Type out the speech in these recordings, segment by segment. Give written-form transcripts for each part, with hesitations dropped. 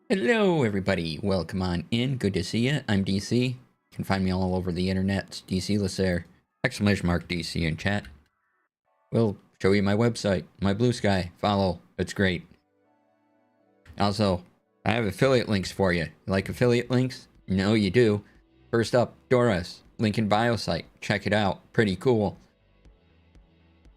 Hello, everybody. Welcome on in. Good to see you. I'm DC. You can find me all over the internet. DC Lasair. Exclamation mark DC in chat. We'll show you my website, my blue sky. Follow. It's great. Also, I have affiliate links for you. You like affiliate links? No, you do. First up, Doris. Link in bio site. Check it out. Pretty cool.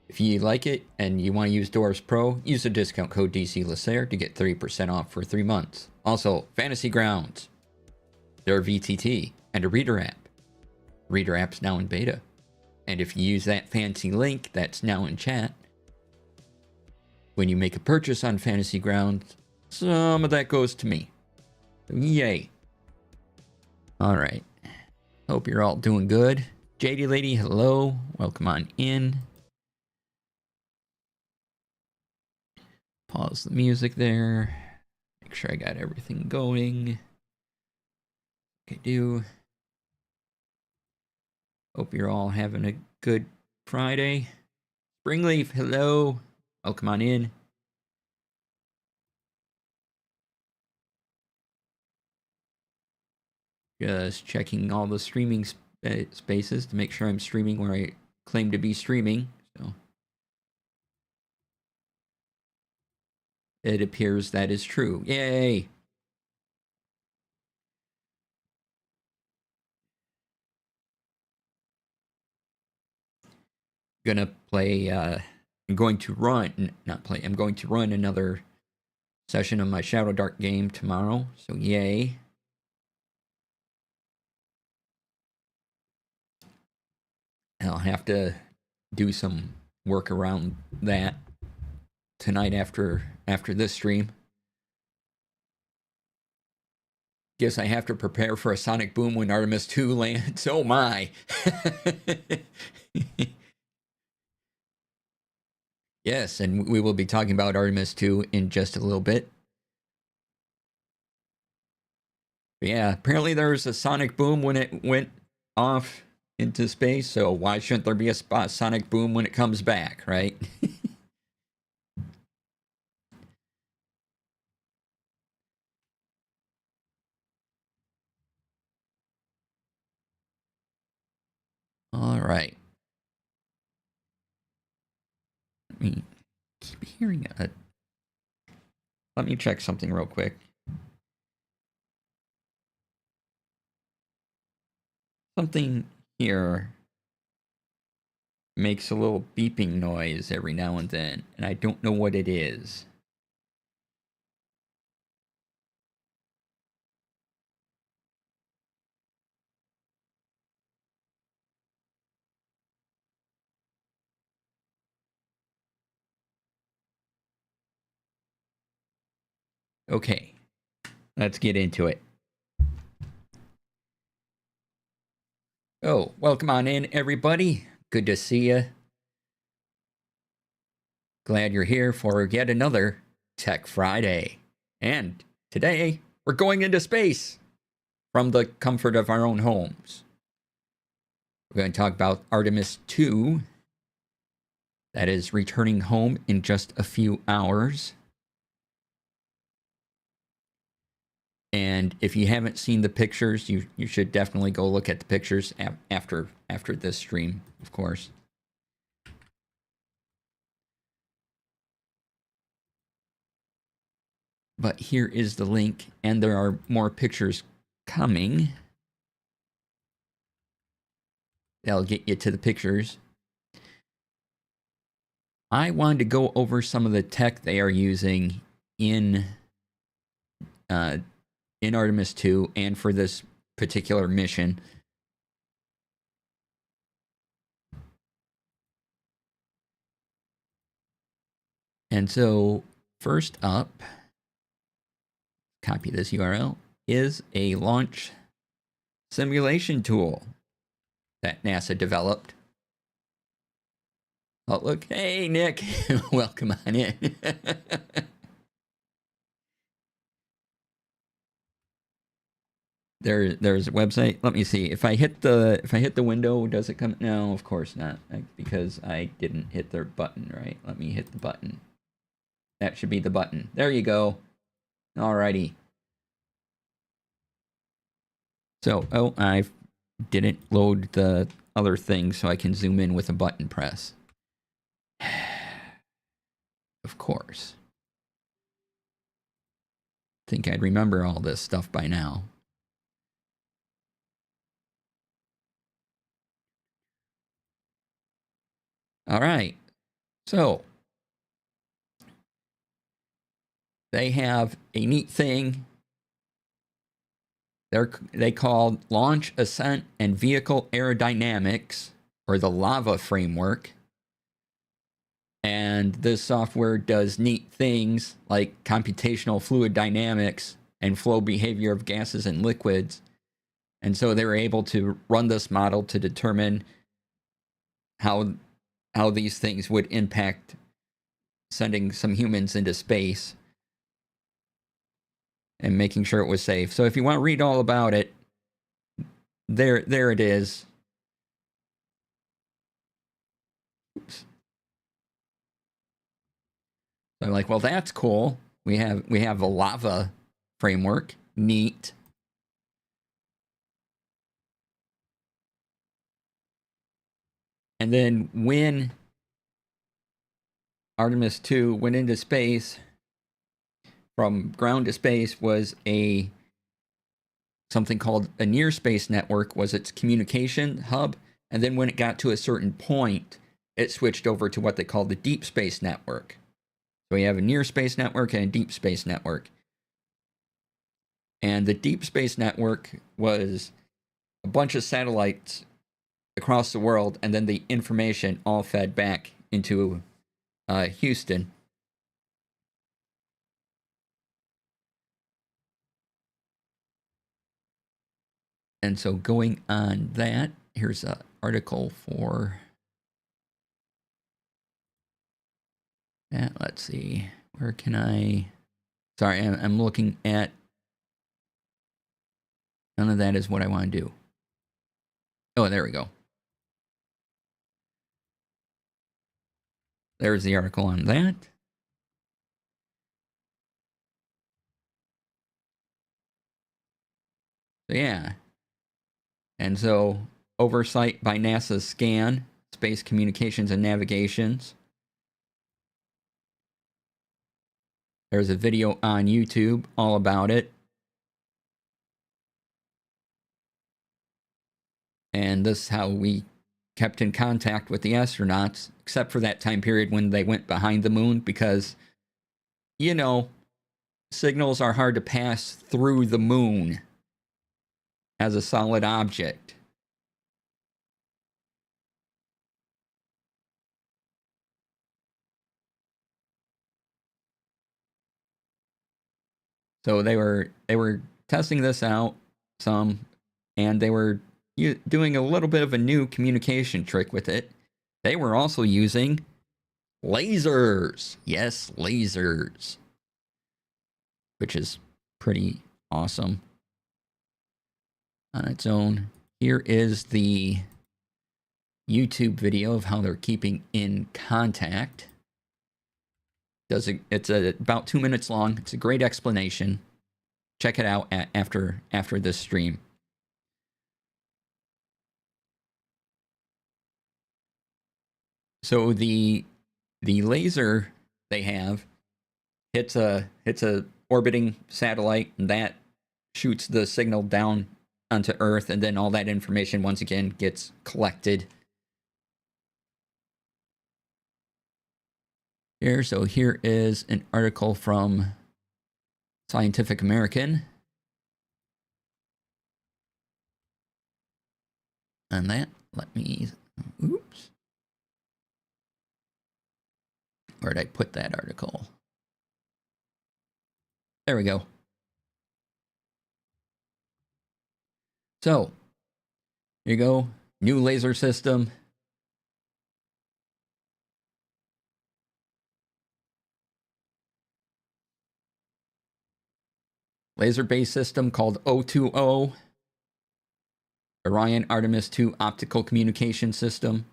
If you like it and you want to use Doris Pro, use the discount code DC Lasair to get 30% off for 3 months. Also, Fantasy Grounds, their VTT, and a reader app. Reader app's now in beta. And if you use that fancy link that's now in chat, when you make a purchase on Fantasy Grounds, some of that goes to me. Yay. Alright. Hope you're all doing good. JD Lady, hello. Welcome on in. Pause the music there. Make sure I got everything going. Okay, do. Hope you're all having a good Friday. Springleaf, hello. Welcome on in. Just checking all the streaming spaces to make sure I'm streaming where I claim to be streaming. So it appears that is true. Yay! Gonna play, I'm going to run, not play, I'm going to run another session of my Shadow Dark game tomorrow, so yay. I'll have to do some work around that tonight after this stream. Guess I have to prepare for a sonic boom when Artemis 2 lands. Oh my! Yes, and we will be talking about Artemis 2 in just a little bit. But yeah, apparently there was a sonic boom when it went off into space, so why shouldn't there be a sonic boom when it comes back, right? All right. Let me keep hearing it. Let me check something real quick. Something here makes a little beeping noise every now and then, and I don't know what it is. Okay, let's get into it. Oh, welcome on in, everybody. Good to see you. Glad you're here for yet another Tech Friday. And today, we're going into space from the comfort of our own homes. We're going to talk about Artemis 2. That is returning home in just a few hours. And if you haven't seen the pictures, you should definitely go look at the pictures after this stream, of course. But here is the link, and there are more pictures coming. That'll get you to the pictures. I wanted to go over some of the tech they are using in Artemis 2 and for this particular mission. And so, first up, copy this URL, is a launch simulation tool that NASA developed. Oh, look. Hey, Nick. Welcome on in. There's a website. Let me see. If I hit the window, does it come? No, of course not, because I didn't hit the button, right? Let me hit the button. That should be the button. There you go. Alrighty. So, oh, I didn't load the other thing so I can zoom in with a button press. Of course. Think I'd remember all this stuff by now. All right. So, they have a neat thing they call Launch, Ascent, and Vehicle Aerodynamics, or the LAVA framework. And this software does neat things like computational fluid dynamics and flow behavior of gases and liquids. And so they were able to run this model to determine how these things would impact sending some humans into space and making sure it was safe. So if you want to read all about it, there it is. Oops. So I'm like, well, that's cool. We have a LAVA framework. Neat. And then when Artemis 2 went into space, from ground to space, was something called a near space network was its communication hub. And then when it got to a certain point, it switched over to what they call the deep space network. So we have a near space network and a deep space network. And the deep space network was a bunch of satellites across the world, and then the information all fed back into Houston. And so going on that, here's an article for that. Let's see. Where can I... Sorry, I'm looking at... None of that is what I want to do. Oh, there we go. There's the article on that. So yeah. And so oversight by NASA's SCAN, Space Communications and Navigations. There's a video on YouTube all about it. And this is how we kept in contact with the astronauts, except for that time period when they went behind the moon, because, you know, signals are hard to pass through the moon as a solid object. So they were testing this out some, and they were doing a little bit of a new communication trick with it. They were also using lasers. Yes, lasers. Which is pretty awesome on its own. Here is the YouTube video of how they're keeping in contact. It's about 2 minutes long. It's a great explanation. Check it out after this stream. So the laser they have hits a orbiting satellite, and that shoots the signal down onto Earth, and then all that information once again gets collected here. So here is an article from Scientific American on that. Let me, oops. Where did I put that article? There we go. So, here you go. New laser system. Laser-based system called O20. Orion Artemis 2 optical communication system.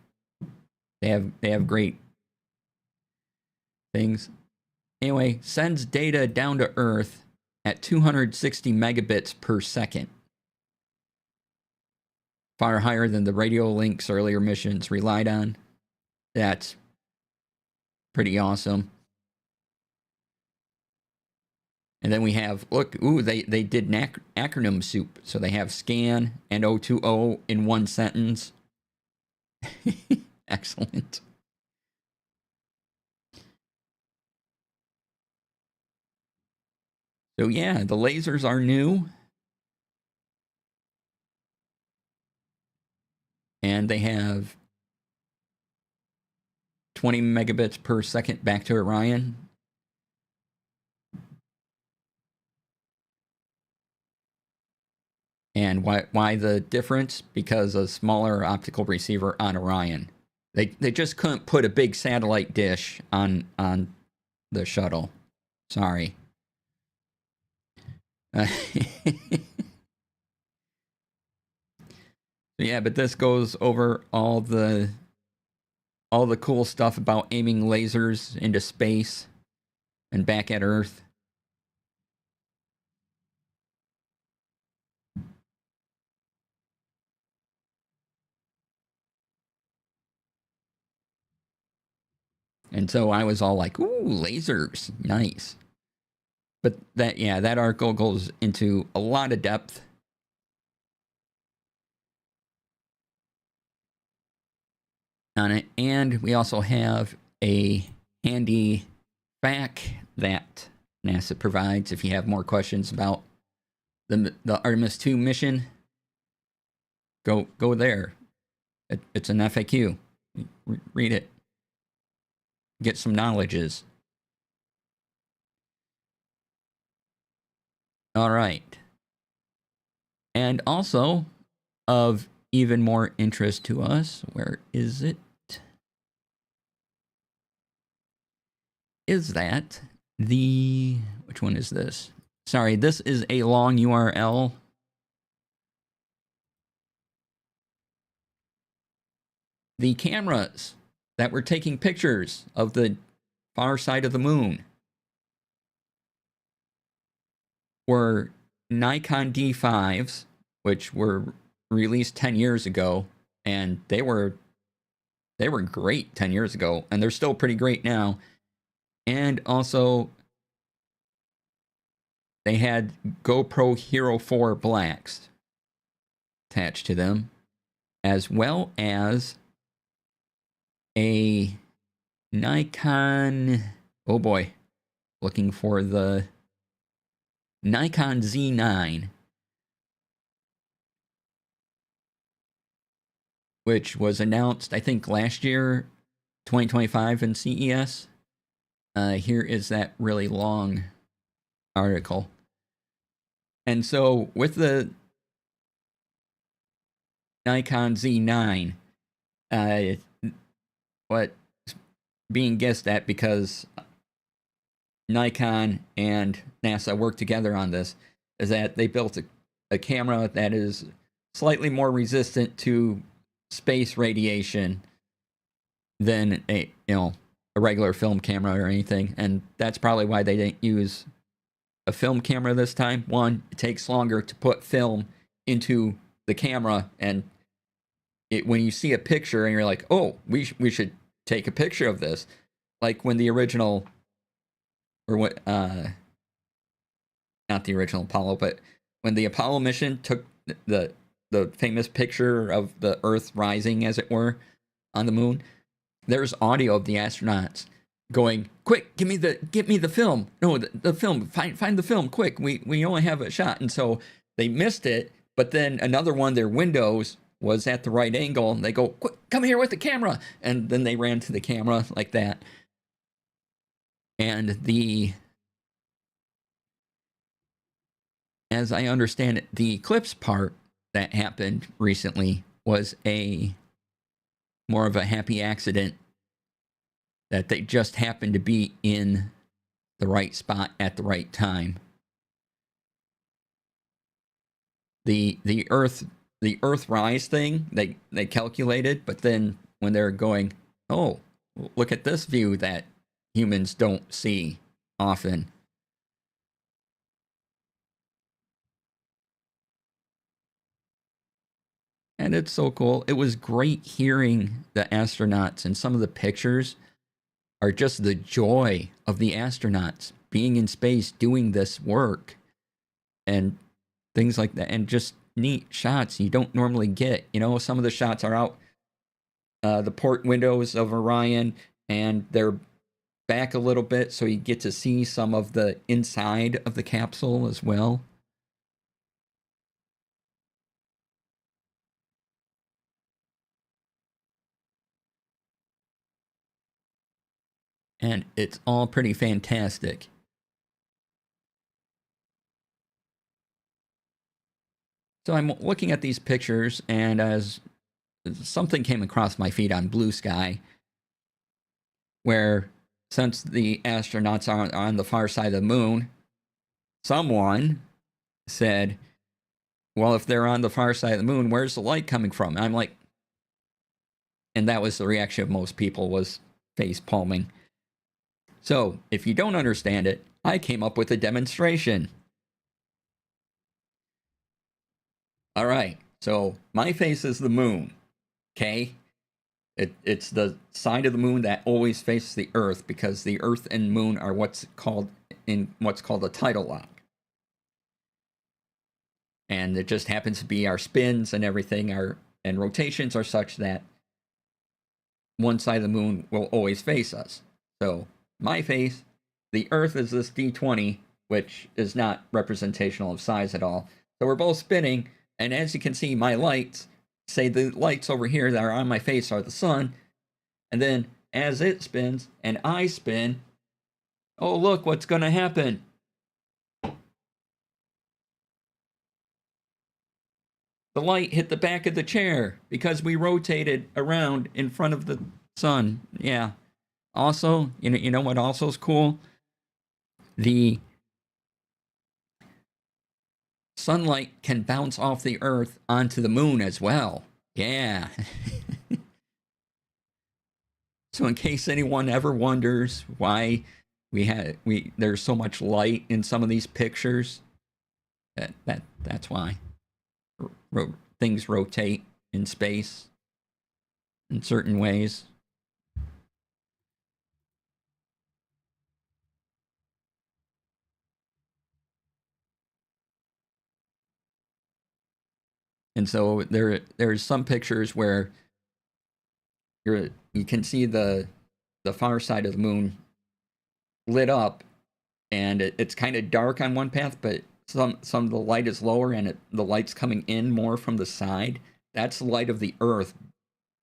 They have great things. Anyway, sends data down to Earth at 260 megabits per second. far higher than the radio links earlier missions relied on. That's pretty awesome. And then we have, look, ooh, they did an acronym soup. So they have scan and O2O in one sentence. Excellent. So yeah, the lasers are new. And they have 20 megabits per second back to Orion. And why the difference? Because a smaller optical receiver on Orion. They just couldn't put a big satellite dish on the shuttle. Sorry. Yeah, but this goes over all the cool stuff about aiming lasers into space and back at Earth. And so I was all like, ooh, lasers, nice. But that article goes into a lot of depth. On it. And we also have a handy FAQ that NASA provides if you have more questions about the Artemis 2 mission. Go there. It's an FAQ. Read it. Get some knowledges. All right. And also, of even more interest to us, where is it? Is that the... Which one is this? Sorry, this is a long URL. The cameras that were taking pictures of the far side of the moon were Nikon D5s, which were released 10 years ago, and they were great 10 years ago, and they're still pretty great now. And also, they had GoPro Hero 4 Blacks attached to them, as well as a Nikon, oh boy, looking for the Nikon Z9, which was announced, I think, last year, 2025 in CES. Here is that really long article. And so with the Nikon Z9, what being guessed at, because Nikon and NASA worked together on this, is that they built a camera that is slightly more resistant to space radiation than a regular film camera or anything, and that's probably why they didn't use a film camera this time. One, it takes longer to put film into the camera, and when you see a picture and you're like, oh, we should take a picture of this, like when the original, or what, not the original Apollo, but when the Apollo mission took the famous picture of the Earth rising, as it were, on the moon, there's audio of the astronauts going, quick, give me the film. No, the film, find the film quick. We only have a shot. And so they missed it, but then another one, their windows was at the right angle, and they go, quick, come here with the camera. And then they ran to the camera like that. And as I understand it, the eclipse part that happened recently was more of a happy accident, that they just happened to be in the right spot at the right time. The Earth rise thing, they calculated, but then when they're going, oh, look at this view that humans don't see often. And it's so cool. It was great hearing the astronauts, and some of the pictures are just the joy of the astronauts being in space doing this work and things like that, and just neat shots you don't normally get. You know, some of the shots are out the port windows of Orion, and they're back a little bit so you get to see some of the inside of the capsule as well. And it's all pretty fantastic. So I'm looking at these pictures, and as something came across my feed on Blue Sky, where since the astronauts are on the far side of the moon, someone said, well, if they're on the far side of the moon, where's the light coming from? And I'm like, and that was the reaction of most people, was face palming. So if you don't understand it, I came up with a demonstration. All right, so my face is the moon, okay? It's the side of the moon that always faces the Earth, because the Earth and moon are what's called a tidal lock. And it just happens to be our spins and everything and rotations are such that one side of the moon will always face us. So my face, the Earth is this D20, which is not representational of size at all. So we're both spinning, and as you can see, my lights, say the lights over here that are on my face are the sun, and then as it spins and I spin, oh look what's going to happen. The light hit the back of the chair because we rotated around in front of the sun. Yeah. Also, you know what also is cool? The sunlight can bounce off the Earth onto the moon as well. Yeah. So in case anyone ever wonders why there's so much light in some of these pictures, that's why. Things rotate in space in certain ways. And so there's some pictures where you can see the far side of the moon lit up, and it's kind of dark on one path, but some of the light is lower, and the light's coming in more from the side. That's the light of the Earth,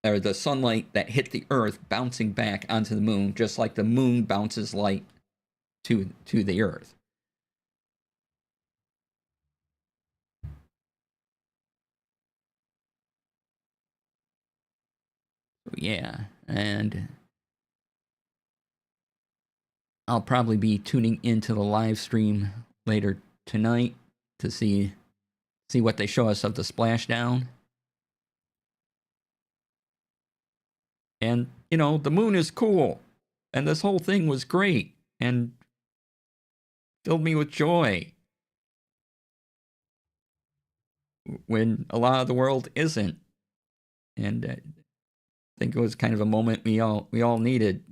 or the sunlight that hit the Earth bouncing back onto the moon, just like the moon bounces light to the Earth. So yeah, and I'll probably be tuning into the live stream later tonight to see what they show us of the splashdown. And you know, the moon is cool, and this whole thing was great and filled me with joy when a lot of the world isn't. And I think it was kind of a moment we all needed.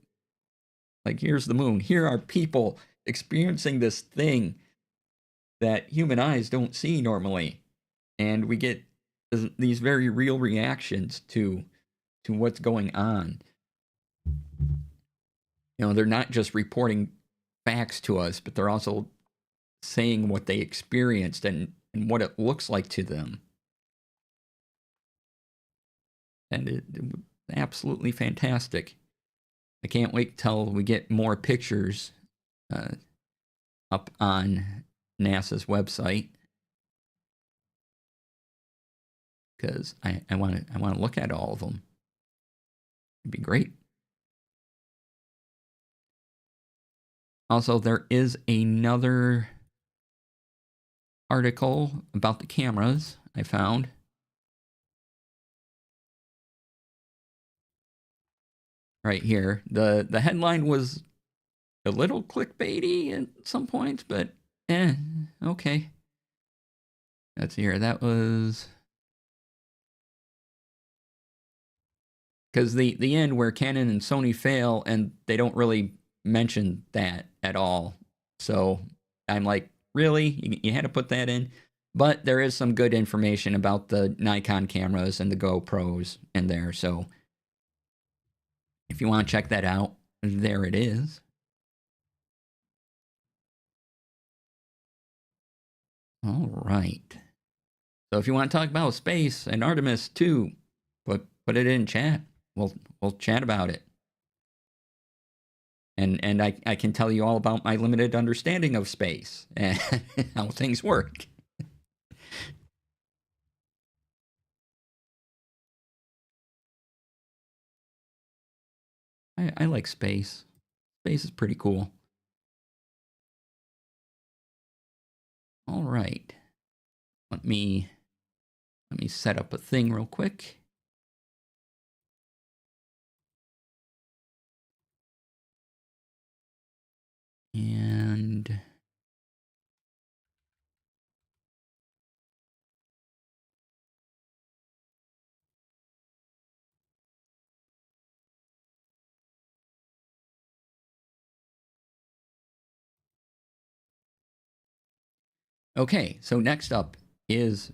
Like, here's the moon. Here are people experiencing this thing that human eyes don't see normally, and we get these very real reactions to what's going on. You know, they're not just reporting facts to us, but they're also saying what they experienced and what it looks like to them. And it was absolutely fantastic. I can't wait till we get more pictures up on NASA's website, because I want to look at all of them. It'd be great. Also, there is another article about the cameras I found. Right here. The headline was a little clickbaity at some points, but okay. Let's see here. That was Because the end where Canon and Sony fail, and they don't really mention that at all. So I'm like, really? You had to put that in? But there is some good information about the Nikon cameras and the GoPros in there. So if you want to check that out, there it is. All right. So if you want to talk about space and Artemis too, put it in chat. We'll chat about it. And I can tell you all about my limited understanding of space and how things work. I like space. Space is pretty cool. All right. Let me set up a thing real quick. And okay, so next up is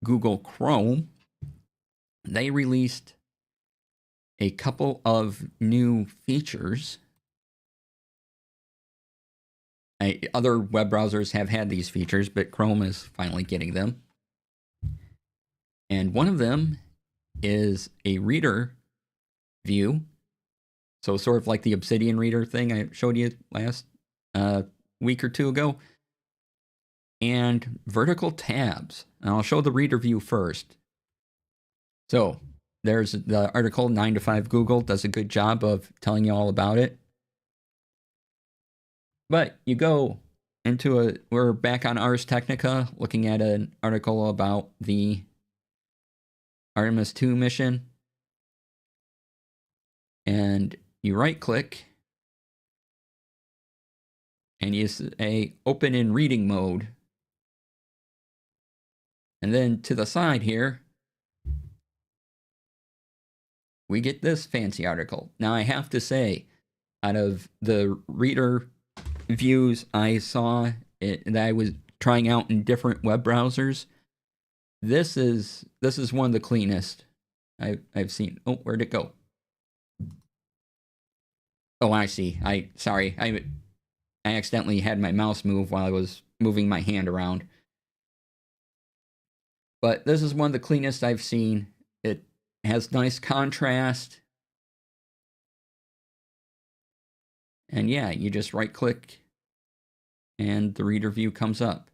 Google Chrome. They released a couple of new features. Other web browsers have had these features, but Chrome is finally getting them. And one of them is a reader view. So sort of like the Obsidian reader thing I showed you last week or two ago. And vertical tabs. And I'll show the reader view first. So there's the article, 9 to 5 Google does a good job of telling you all about it. But you go into we're back on Ars Technica, looking at an article about the Artemis 2 mission. And you right click and you say open in reading mode. And then to the side here, we get this fancy article. Now I have to say, out of the reader views I saw that I was trying out in different web browsers, this is one of the cleanest I've seen. Oh, where'd it go? Oh, I see. I accidentally had my mouse move while I was moving my hand around. But this is one of the cleanest I've seen. It has nice contrast. And yeah, you just right click and the reader view comes up.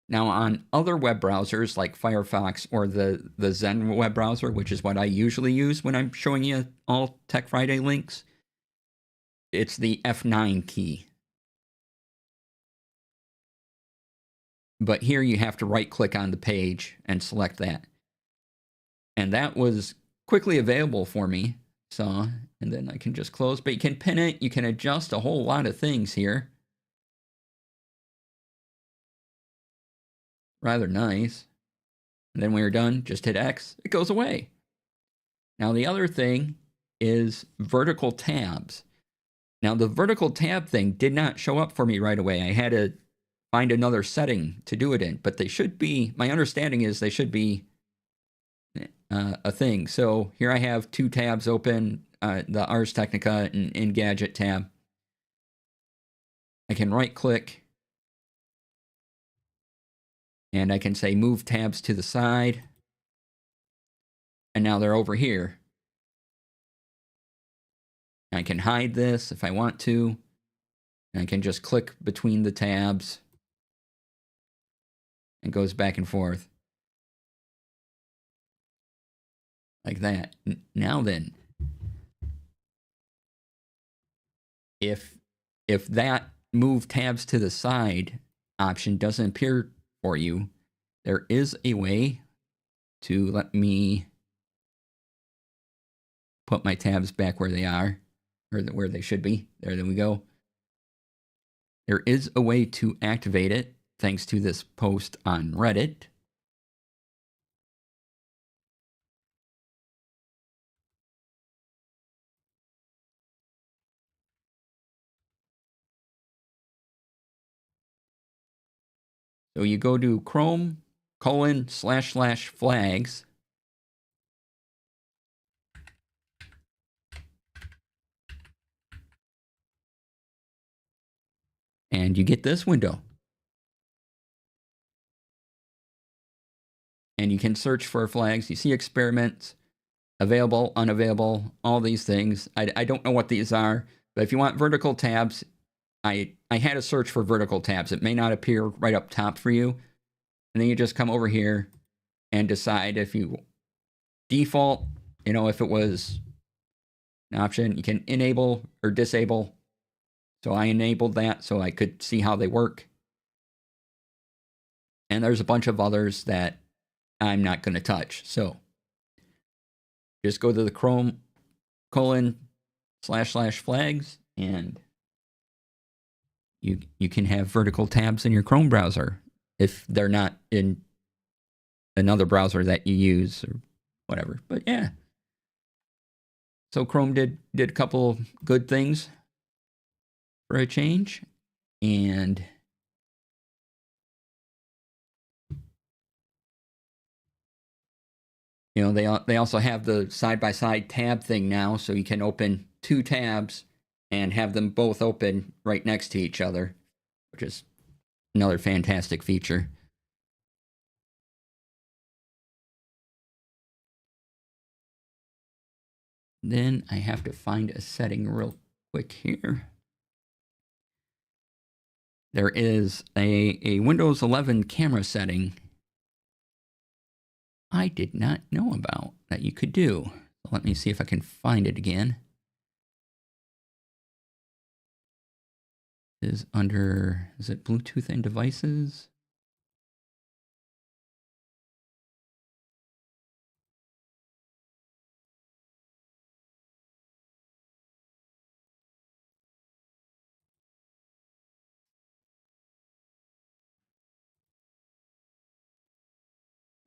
Now on other web browsers like Firefox or the Zen web browser, which is what I usually use when I'm showing you all Tech Friday links, it's the F9 key. But here you have to right click on the page and select that. And that was quickly available for me. So, and then I can just close, but you can pin it. You can adjust a whole lot of things here. Rather nice. And then when you're done, just hit X. It goes away. Now the other thing is vertical tabs. Now the vertical tab thing did not show up for me right away. I had to find another setting to do it in, but they should be, my understanding is they should be a thing. So here I have two tabs open, the Ars Technica and Engadget tab. I can right click and I can say move tabs to the side. And now they're over here. I can hide this if I want to. And I can just click between the tabs. It goes back and forth. Like that. Now then, if that move tabs to the side option doesn't appear for you, there is a way to let me put my tabs back where they are, or where they should be. There we go. There is a way to activate it thanks to this post on Reddit. So you go to Chrome //flags. And you get this window. And you can search for flags. You see experiments, available, unavailable, all these things. I don't know what these are, but if you want vertical tabs, I had to search for vertical tabs. It may not appear right up top for you. And then you just come over here and decide if you default, if it was an option, you can enable or disable. So I enabled that so I could see how they work. And there's a bunch of others that I'm not going to touch. So just go to the Chrome //flags and you can have vertical tabs in your Chrome browser if they're not in another browser that you use or whatever. But yeah. So Chrome did a couple good things for a change. And they also have the side-by-side tab thing now, so you can open two tabs and have them both open right next to each other, which is another fantastic feature. Then I have to find a setting real quick here. There is a Windows 11 camera setting I did not know about that you could do. Let me see if I can find it again. Is it Bluetooth and devices?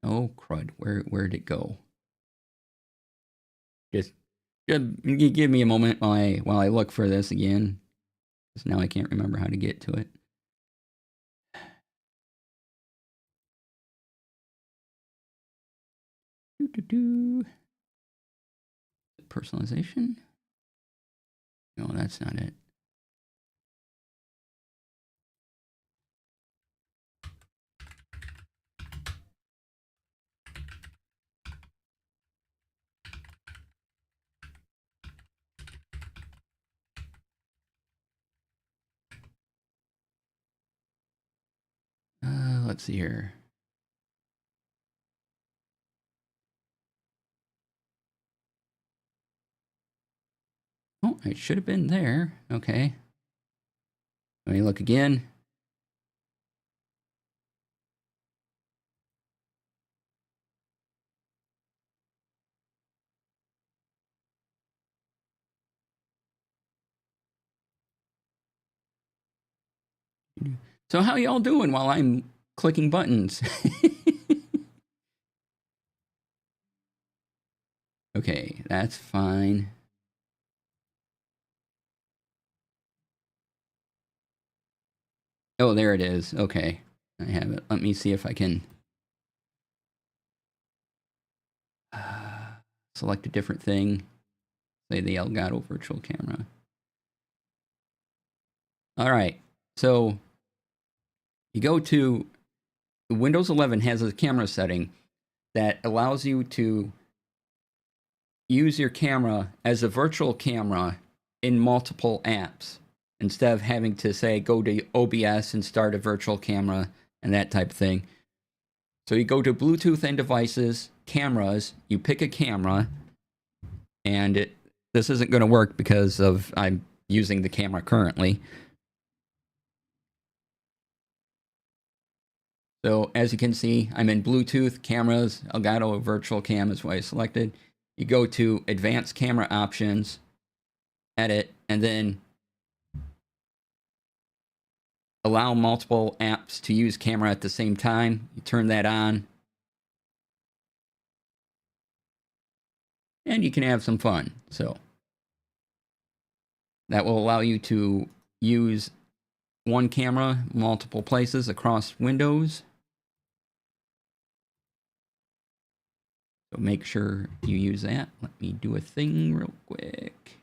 Oh crud! Where'd it go? Just give me a moment while I look for this again, because now I can't remember how to get to it. Personalization? No, that's not it. Let's see here. Oh, it should have been there. Okay. Let me look again. So how y'all doing while I'm clicking buttons? Okay, that's fine. Oh, there it is. Okay, I have it. Let me see if I can select a different thing. Say the Elgato virtual camera. All right, so you go to Windows 11 has a camera setting that allows you to use your camera as a virtual camera in multiple apps instead of having to say go to OBS and start a virtual camera and that type of thing. So you go to Bluetooth and devices, cameras, you pick a camera, and this isn't going to work because I'm using the camera currently. So as you can see, I'm in Bluetooth, cameras, Elgato virtual cam is what I selected. You go to advanced camera options, edit, and then allow multiple apps to use camera at the same time. You turn that on. And you can have some fun. So that will allow you to use one camera multiple places across Windows. So make sure you use that. Let me do a thing real quick.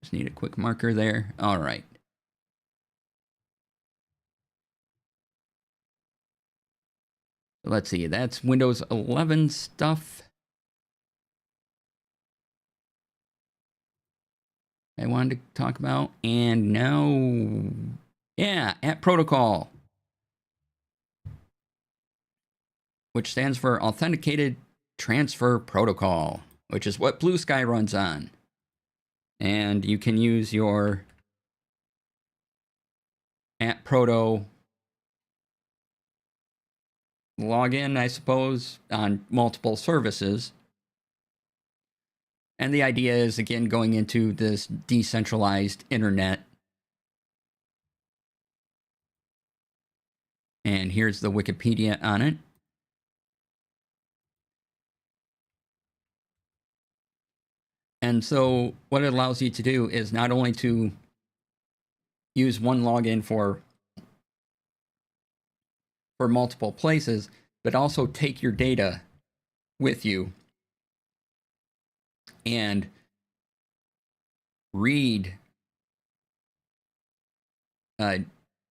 Just need a quick marker there. All right. Let's see. That's Windows 11 stuff. I wanted to talk about. And now, yeah, AT Protocol, which stands for Authenticated Transfer Protocol, which is what Blue Sky runs on. And you can use your AT Proto login, I suppose, on multiple services. And the idea is, again, going into this decentralized internet. And here's the Wikipedia on it. And so what it allows you to do is not only to use one login for multiple places, but also take your data with you and read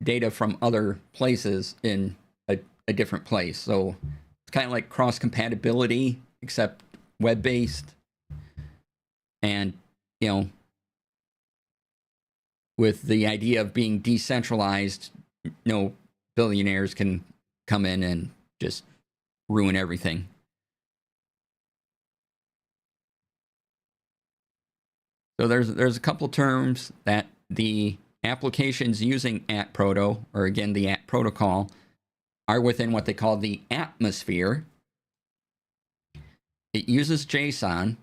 data from other places in a different place. So it's kind of like cross compatibility, except web-based. And, you know, with the idea of being decentralized, billionaires can come in and just ruin everything. So there's a couple terms that the applications using AT Proto, or again the AT protocol, are within what they call the atmosphere. It uses JSON,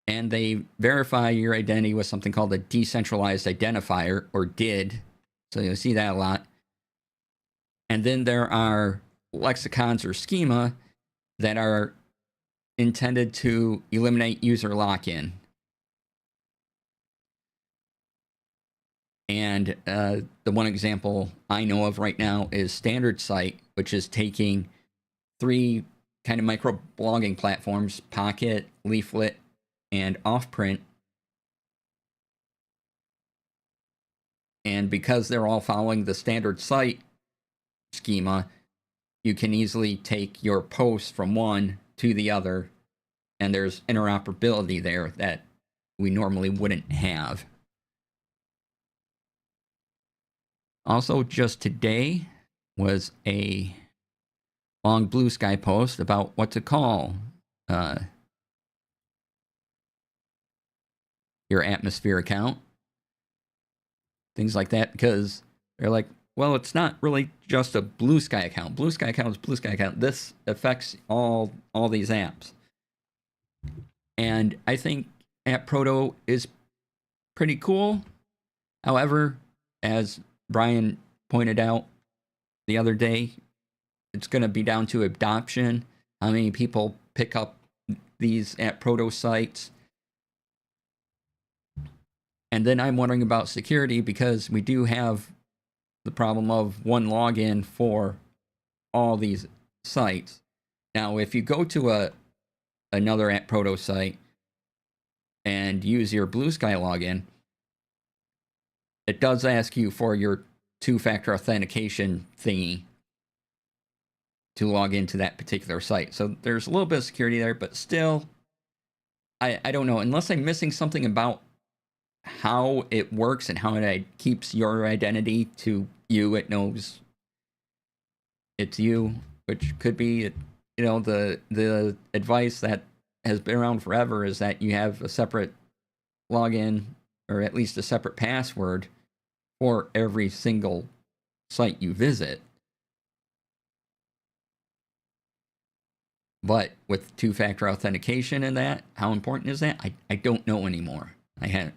and they verify your identity with something called a decentralized identifier, or DID. So you'll see that a lot. And then there are lexicons or schema that are intended to eliminate user lock-in. And the one example I know of right now is Standard Site, which is taking 3 kind of micro blogging platforms, Pocket, Leaflet, and Offprint. And because they're all following the Standard Site schema, you can easily take your posts from one to the other, and there's interoperability there that we normally wouldn't have. Also, just today was a long Blue Sky post about what to call your Atmosphere account. Things like that, because they're like, well, it's not really just a Blue Sky account. Blue Sky account is Blue Sky account. This affects all these apps. And I think AT Proto is pretty cool. However, as Brian pointed out the other day, it's going to be down to adoption. How many people pick up these AT Proto sites? And then I'm wondering about security, because we do have the problem of one login for all these sites. Now, if you go to another AT Proto site and use your Blue Sky login, it does ask you for your 2-factor authentication thingy to log into that particular site. So there's a little bit of security there, but still, I don't know. Unless I'm missing something about how it works and how it keeps your identity to you, it knows it's you, which could be, the advice that has been around forever is that you have a separate login, or at least a separate password for every single site you visit. But with 2-factor authentication and that, how important is that? I don't know anymore. I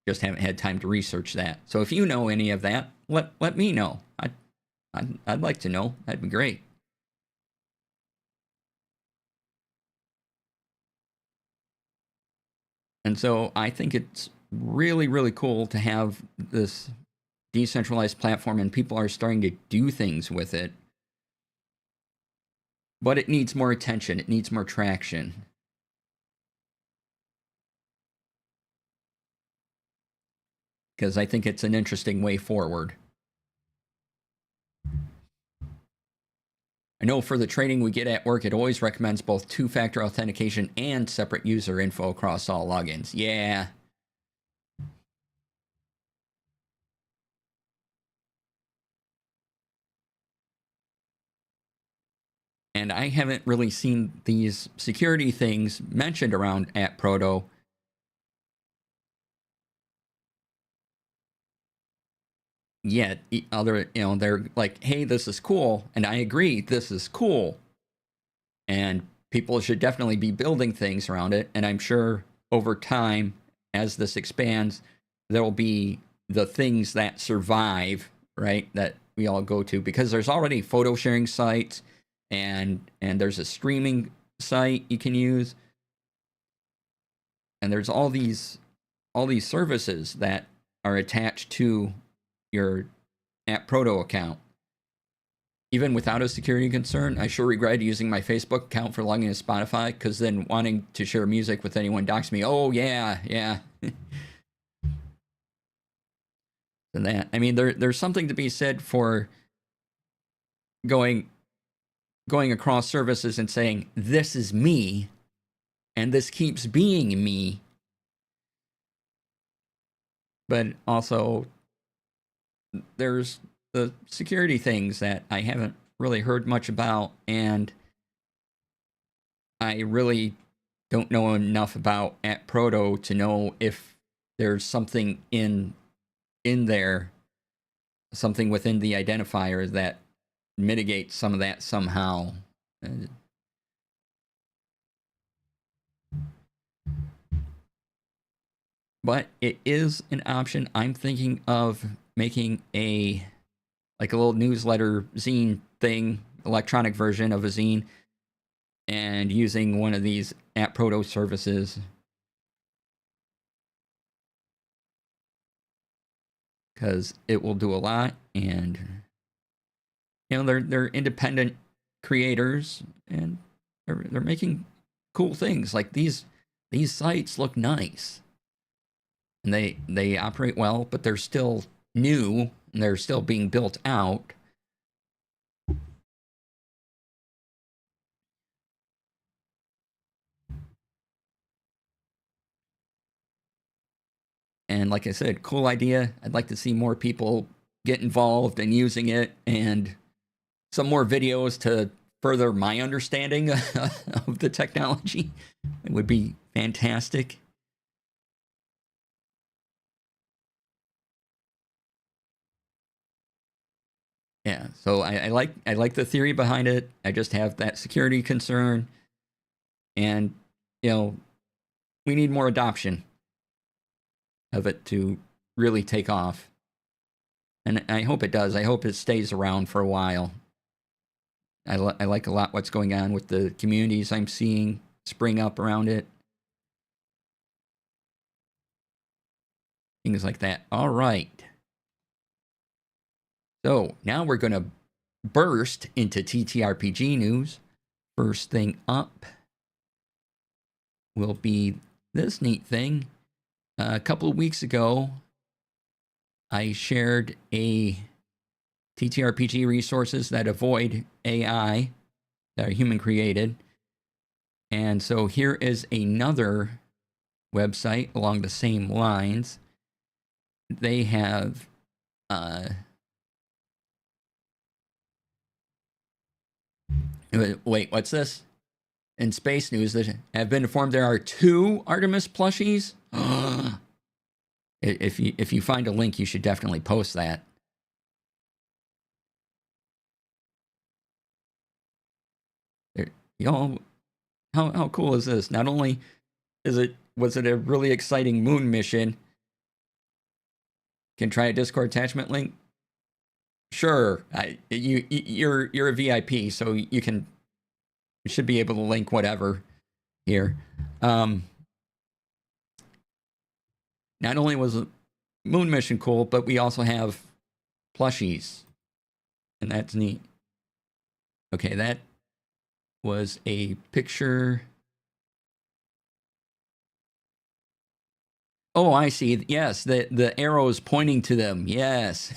just haven't had time to research that. So if you know any of that, let me know. I'd like to know. That'd be great. And so I think it's really, really cool to have this decentralized platform and people are starting to do things with it. But it needs more attention. It needs more traction. Because I think it's an interesting way forward. I know for the training we get at work, it always recommends both two-factor authentication and separate user info across all logins. Yeah. And I haven't really seen these security things mentioned around AT Proto. Yet, they're like, hey, this is cool. And I agree, this is cool. And people should definitely be building things around it. And I'm sure over time, as this expands, there'll be the things that survive, right? That we all go to, because there's already photo sharing sites and there's a streaming site you can use. And there's all these services that are attached to your AT Proto account. Even without a security concern, I sure regret using my Facebook account for logging into Spotify, because then wanting to share music with anyone docks me. Oh, yeah. And that, I mean, there's something to be said for going across services and saying, this is me, and this keeps being me. But also, there's the security things that I haven't really heard much about, and I really don't know enough about AT Proto to know if there's something in there, something within the identifier that mitigates some of that somehow. But it is an option. I'm thinking of making a little newsletter zine thing, electronic version of a zine, and using one of these AT Proto services, because it will do a lot. And they're independent creators, and they're making cool things. Like these sites look nice, and they operate well, but they're still new and they're still being built out. And like I said, cool idea. I'd like to see more people get involved in using it, and some more videos to further my understanding of the technology. It would be fantastic. Yeah, so I like the theory behind it. I just have that security concern, and we need more adoption of it to really take off. And I hope it does. I hope it stays around for a while. I like a lot what's going on with the communities I'm seeing spring up around it. Things like that. All right. So now we're going to burst into TTRPG news. First thing up will be this neat thing. A couple of weeks ago, I shared a TTRPG resources that avoid AI, that are human created. And so here is another website along the same lines. They have wait, what's this? In space news, that have been informed there are 2 Artemis plushies. If you find a link, you should definitely post that. How cool is this? Not only was it a really exciting moon mission. Can try a Discord attachment link. Sure, you're a VIP, so you should be able to link whatever here. Not only was the moon mission cool, but we also have plushies. And that's neat. Okay, that was a picture. Oh, I see. Yes, the arrow is pointing to them. Yes.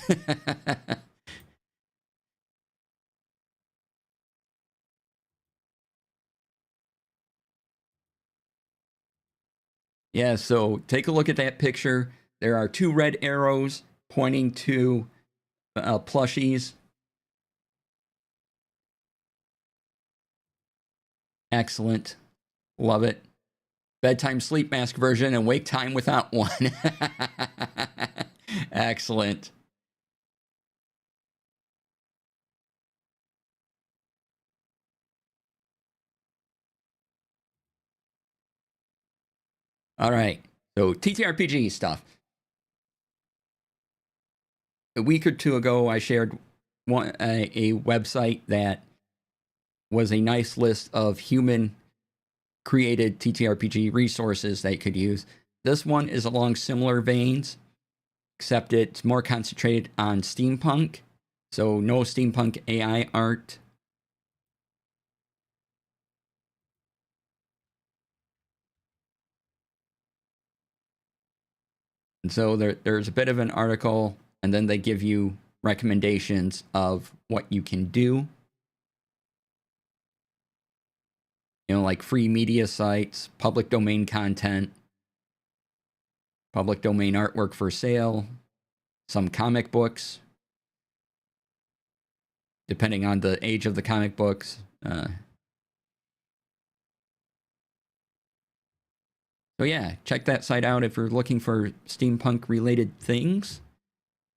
Yeah, so take a look at that picture. There are two red arrows pointing to plushies. Excellent. Love it. Bedtime sleep mask version and wake time without one. Excellent. All right. So TTRPG stuff. A week or two ago, I shared a website that was a nice list of human created TTRPG resources that you could use. This one is along similar veins, except it's more concentrated on steampunk. So no steampunk AI art. And so there's a bit of an article, and then they give you recommendations of what you can do. You know, like free media sites, public domain content, public domain artwork for sale, some comic books, depending on the age of the comic books. So yeah, check that site out if you're looking for steampunk related things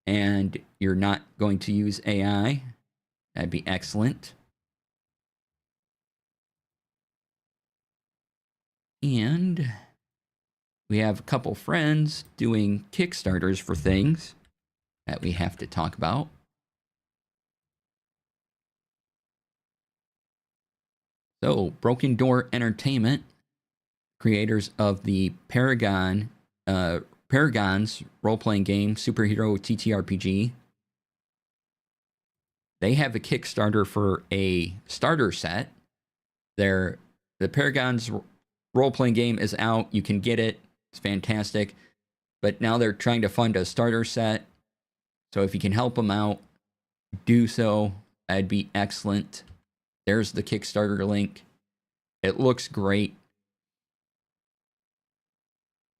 and you're not going to use AI. That'd be excellent. And we have a couple friends doing Kickstarters for things that we have to talk about. So, Broken Door Entertainment, creators of the Paragon's role-playing game, superhero TTRPG, they have a Kickstarter for a starter set. The Paragon's role-playing game is out. You can get it. It's fantastic. But now they're trying to fund a starter set. So if you can help them out, do so. That'd be excellent. There's the Kickstarter link. It looks great.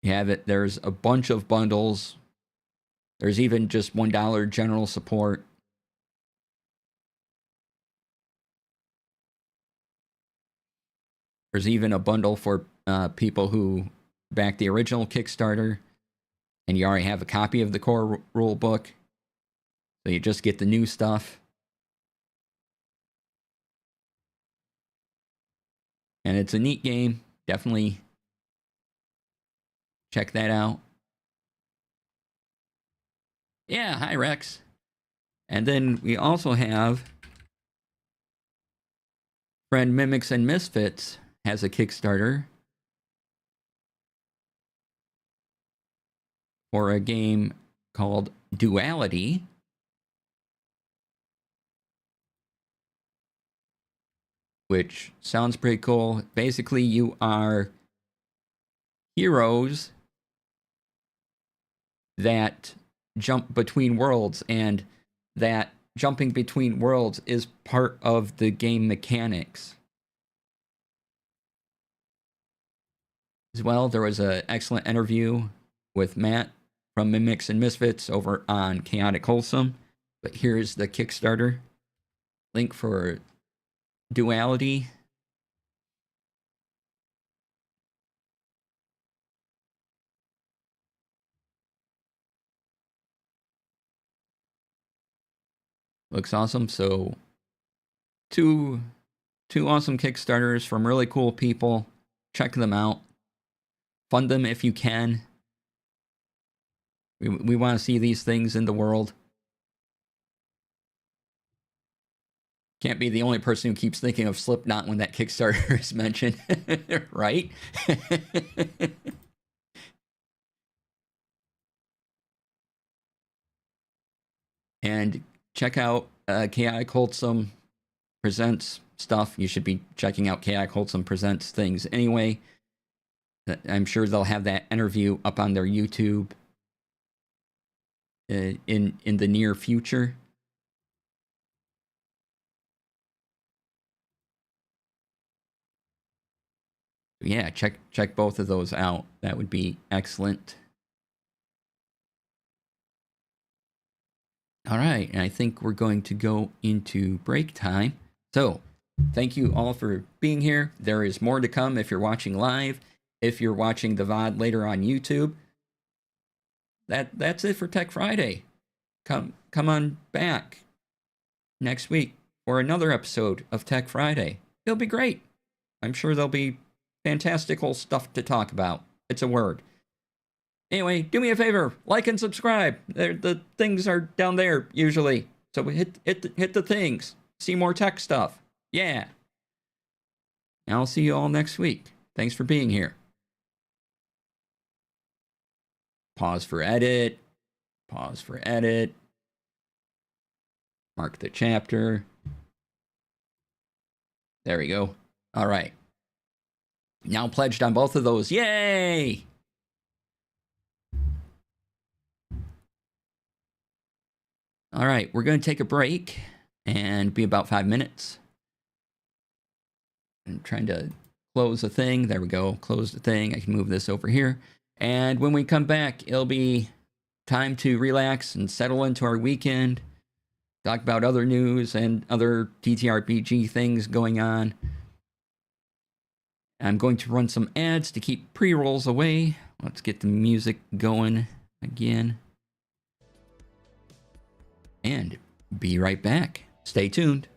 You have it. There's a bunch of bundles. There's even just $1 general support. There's even a bundle for people who back the original Kickstarter and you already have a copy of the core rule book. So you just get the new stuff. And it's a neat game. Definitely check that out. Yeah, hi Rex. And then we also have friend Mimics and Misfits has a Kickstarter for a game called Duality. Which sounds pretty cool. Basically, you are heroes that jump between worlds, and that jumping between worlds is part of the game mechanics. As well, there was an excellent interview with Matt from Mimics and Misfits over on Chaotic Wholesome. But here's the Kickstarter link for Duality. Looks awesome. So two awesome Kickstarters from really cool people. Check them out. Fund them if you can. We want to see these things in the world. Can't be the only person who keeps thinking of Slipknot when that Kickstarter is mentioned, right? And check out Chaotic Wholesome Presents stuff. You should be checking out Chaotic Wholesome Presents things anyway. I'm sure they'll have that interview up on their YouTube in the near future. Yeah, check both of those out. That would be excellent. All right, and I think we're going to go into break time. So, thank you all for being here. There is more to come if you're watching live. If you're watching the VOD later on YouTube, that's it for Tech Friday. Come on back next week for another episode of Tech Friday. It'll be great. I'm sure there'll be fantastical stuff to talk about. It's a word. Anyway, do me a favor, like and subscribe. The things are down there usually. So hit the things. See more tech stuff. Yeah. And I'll see you all next week. Thanks for being here. Pause for edit. Pause for edit. Mark the chapter. There we go. All right. Now pledged on both of those. Yay! All right, we're going to take a break and be about 5 minutes. I'm trying to close the thing. There we go. Close the thing. I can move this over here. And when we come back, it'll be time to relax and settle into our weekend. Talk about other news and other TTRPG things going on. I'm going to run some ads to keep pre-rolls away. Let's get the music going again. And be right back. Stay tuned.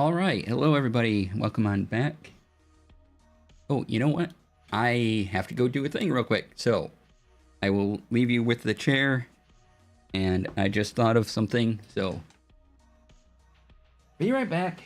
All right, hello everybody. Welcome on back. Oh, you know what? I have to go do a thing real quick. So, I will leave you with the chair. And I just thought of something, so be right back.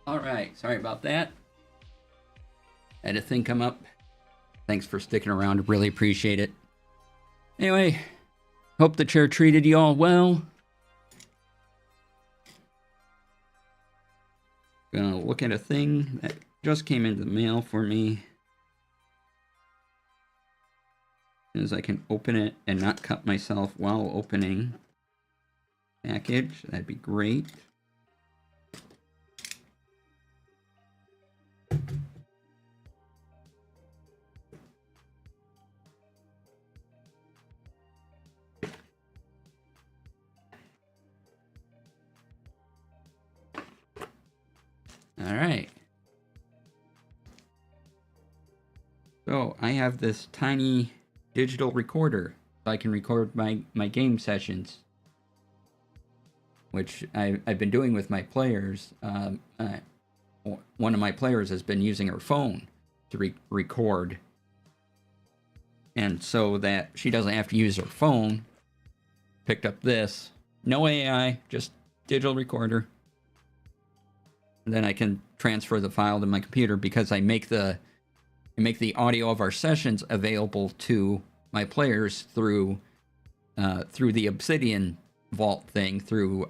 All right, sorry about that. Had a thing come up. Thanks for sticking around. Really appreciate it. Anyway, hope the chair treated you all well. Gonna look at a thing that just came into the mail for me. As I can open it and not cut myself while opening package, that'd be great. All right. So I have this tiny digital recorder so I can record my game sessions, which I've been doing with my players. One of my players has been using her phone to record, and so that she doesn't have to use her phone, picked up this. No AI, just digital recorder. And then I can transfer the file to my computer because I make the audio of our sessions available to my players through the Obsidian Vault thing, through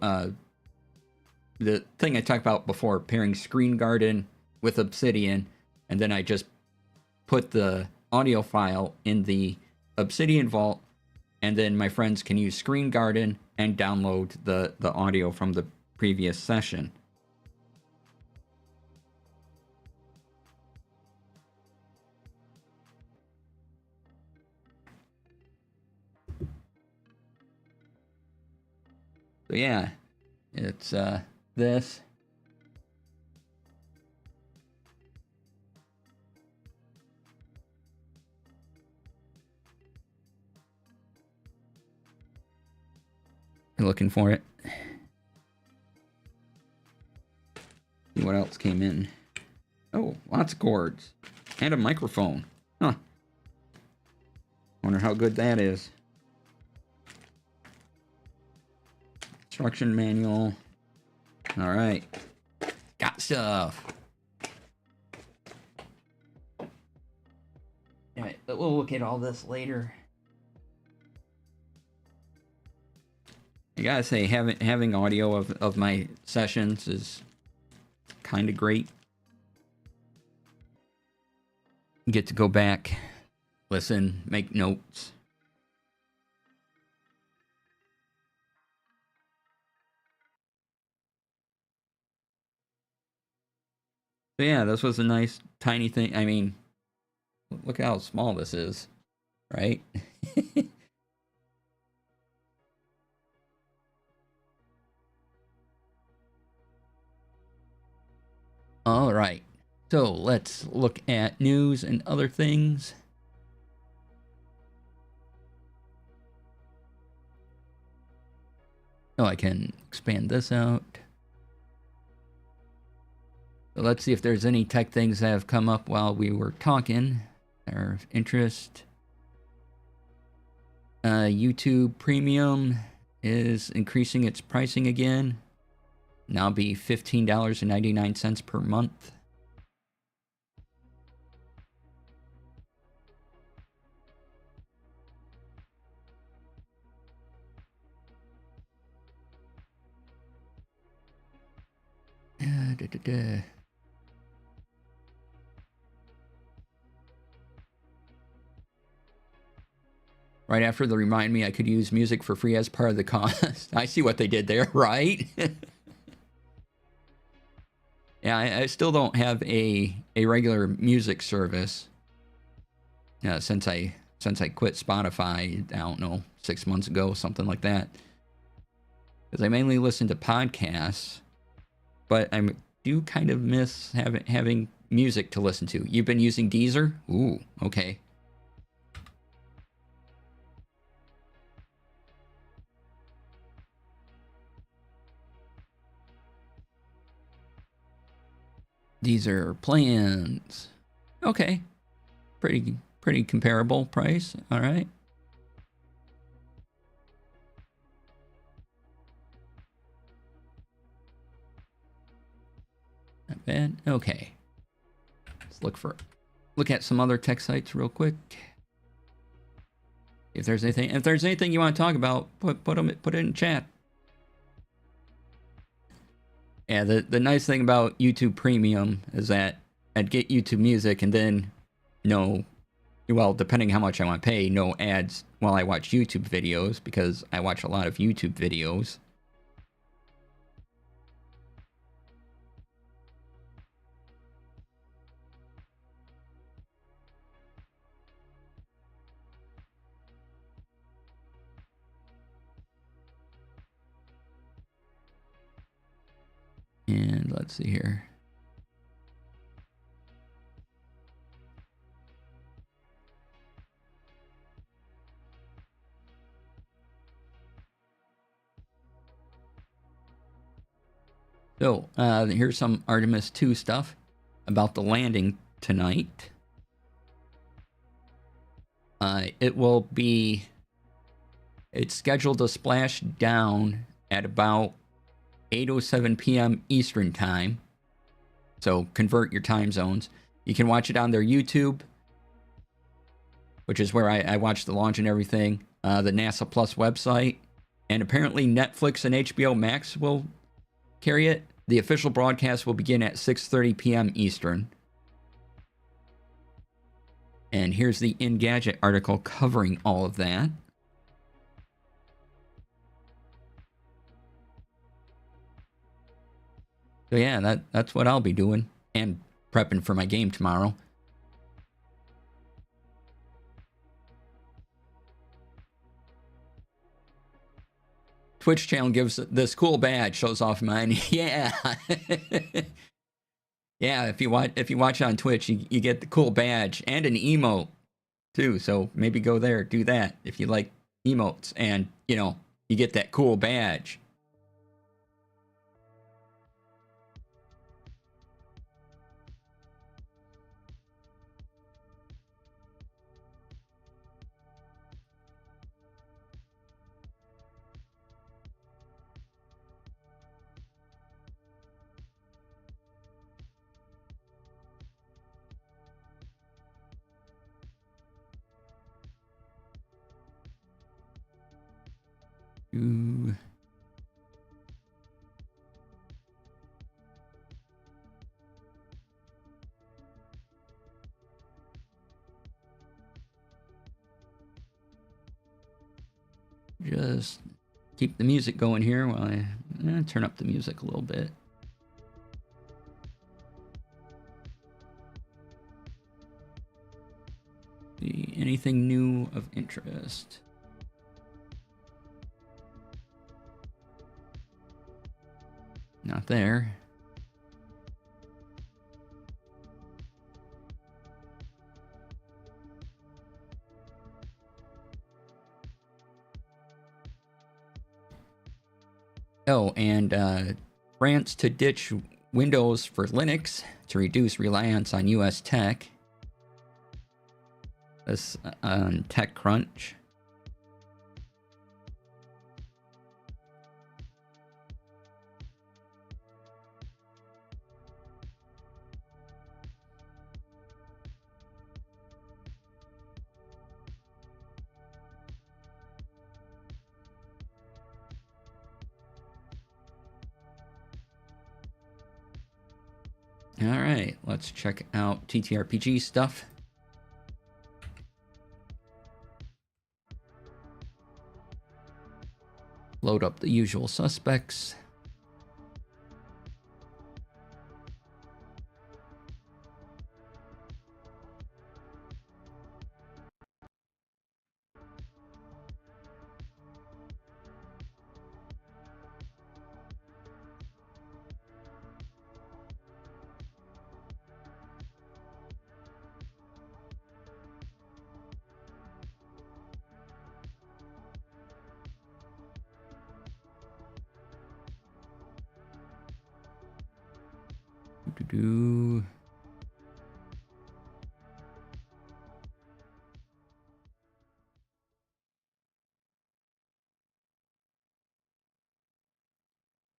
the thing I talked about before, pairing Screen Garden with Obsidian, and then I just put the audio file in the Obsidian Vault, and then my friends can use Screen Garden and download the audio from the previous session. So yeah, it's this. You're looking for it. See what else came in. Oh, lots of cords. And a microphone. Huh. Wonder how good that is. Instruction manual. Alright. Got stuff. Alright, but we'll look at all this later. I gotta say, having audio of my sessions is kind of great. You get to go back, listen, make notes. So yeah, this was a nice tiny thing. I mean, look how small this is, right? All right. So let's look at news and other things. Oh, I can expand this out. So let's see if there's any tech things that have come up while we were talking. Or of interest. YouTube Premium is increasing its pricing again. Now be $15.99 per month. Right after the remind me I could use music for free as part of the cost. I see what they did there, right? Yeah, I still don't have a regular music service. Since I quit Spotify, I don't know, 6 months ago, something like that. Because I mainly listen to podcasts, but I do kind of miss having music to listen to. You've been using Deezer? Ooh, okay. Deezer plans. Okay. Pretty comparable price. All right. Not bad. Okay. Let's look at some other tech sites real quick. If there's anything you want to talk about, put it in chat. Yeah, the nice thing about YouTube Premium is that I'd get YouTube Music and then well, depending how much I want to pay, no ads while I watch YouTube videos, because I watch a lot of YouTube videos. And let's see here. So, here's some Artemis 2 stuff about the landing tonight. It's scheduled to splash down at about 8:07 p.m. Eastern Time. So, convert your time zones. You can watch it on their YouTube, which is where I watch the launch and everything. The NASA Plus website. And apparently Netflix and HBO Max will carry it. The official broadcast will begin at 6:30 p.m. Eastern. And here's the Engadget article covering all of that. So yeah, that's what I'll be doing. And prepping for my game tomorrow. Twitch channel gives this cool badge, shows off mine. Yeah. Yeah, if you watch on Twitch, you get the cool badge and an emote too. So maybe go there, do that if you like emotes, and you get that cool badge. Ooh. Just keep the music going here while I turn up the music a little bit. See anything new of interest? Not there. Oh, and France to ditch Windows for Linux to reduce reliance on US tech. This on TechCrunch. Alright, let's check out TTRPG stuff. Load up the usual suspects.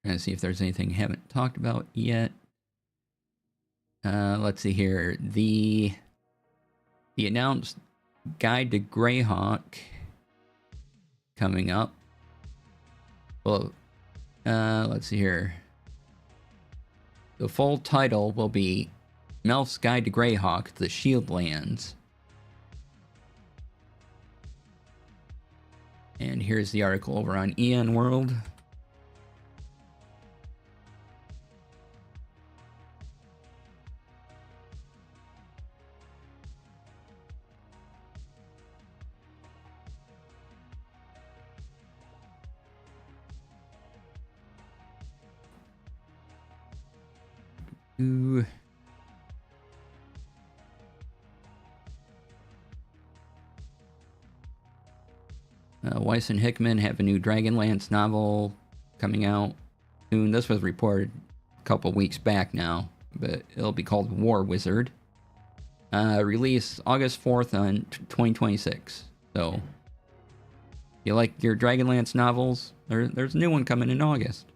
Trying to see if there's anything I haven't talked about yet. Let's see here. The announced Guide to Greyhawk coming up. Well, let's see here. The full title will be Melf's Guide to Greyhawk, The Shieldlands. And here's the article over on Eon World. Ooh. Weiss and Hickman have a new Dragonlance novel coming out soon. This was reported a couple weeks back now, but it'll be called War Wizard. Release August 4th on 2026. So, you like your Dragonlance novels? There's a new one coming in August.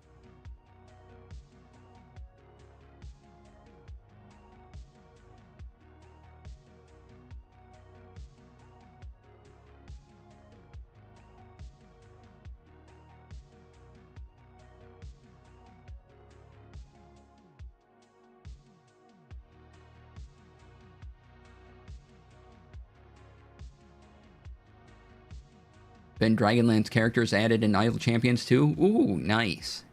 Been Dragonlance characters added in Idle Champions too? Ooh, nice.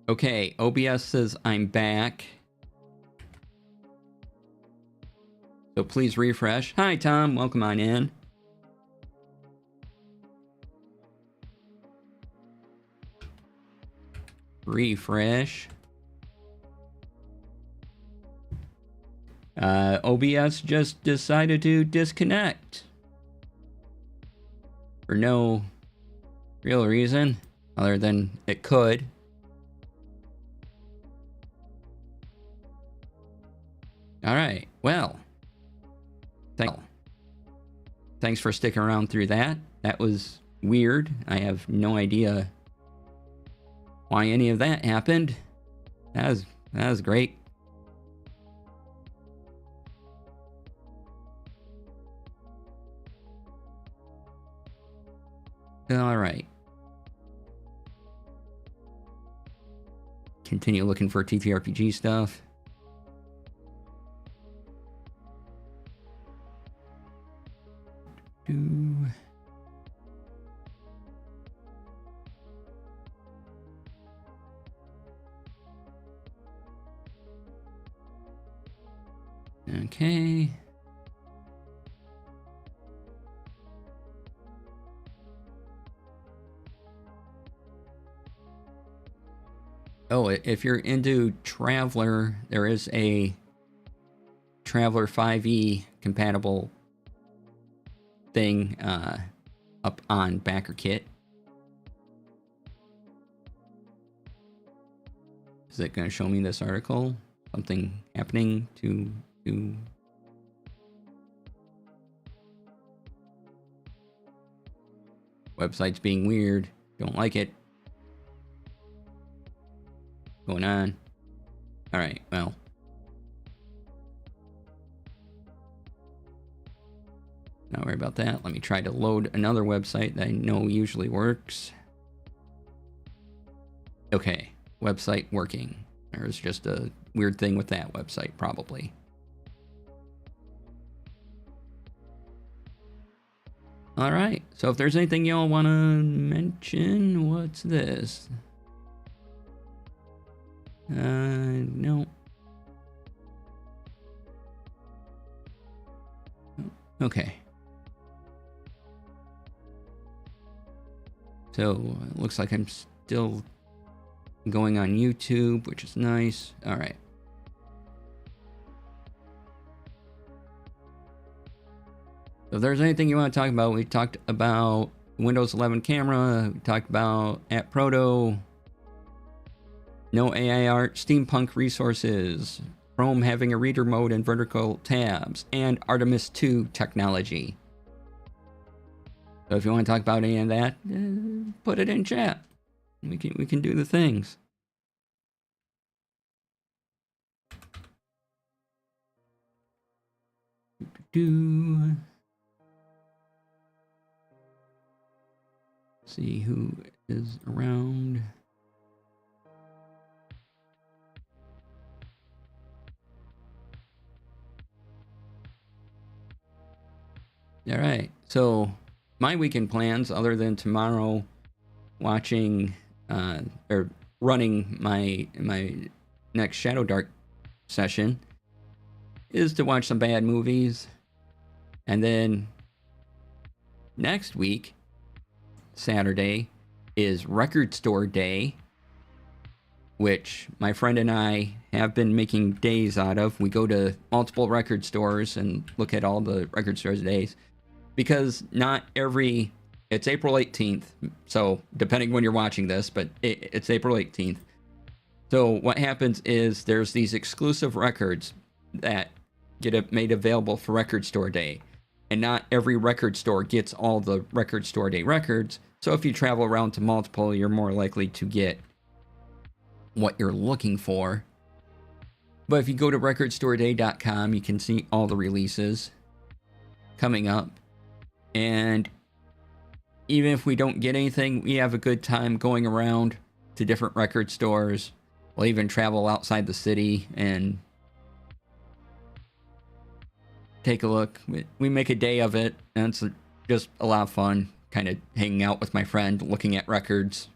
Okay, OBS says I'm back. So please refresh. Hi, Tom. Welcome on in. Refresh. OBS just decided to disconnect. For no real reason, other than it could. Alright, well. Thanks for sticking around through that. That was weird. I have no idea why any of that happened. That was great. Alright. Continue looking for TTRPG stuff. Okay. Oh, if you're into Traveler, there is a Traveler 5e compatible thing up on BackerKit. Is it going to show me this article? Something happening to website's being weird. Don't like it. Going on. All right, well. Not worry about that. Let me try to load another website that I know usually works. Okay, website working. There's just a weird thing with that website, probably. All right, so if there's anything y'all want to mention, what's this? No. Okay. So, it looks like I'm still going on YouTube, which is nice. All right. So if there's anything you want to talk about, we talked about Windows 11 camera, we talked about AT Proto, no AI art, steampunk resources, Chrome having a reader mode and vertical tabs, and Artemis 2 technology. So if you want to talk about any of that, put it in chat. We can do the things. See who is around. All right, so my weekend plans, other than tomorrow watching or running my next Shadow Dark session, is to watch some bad movies. And then next week, Saturday, is Record Store Day, which my friend and I have been making days out of. We go to multiple record stores and look at all the record stores' days, because not every... It's April 18th, so depending when you're watching this, but it's April 18th. So what happens is there's these exclusive records that get made available for Record Store Day. And not every record store gets all the Record Store Day records. So if you travel around to multiple, you're more likely to get what you're looking for. But if you go to recordstoreday.com, you can see all the releases coming up. And even if we don't get anything, we have a good time going around to different record stores. We'll even travel outside the city and take a look. We make a day of it, and it's just a lot of fun, kind of hanging out with my friend, looking at records.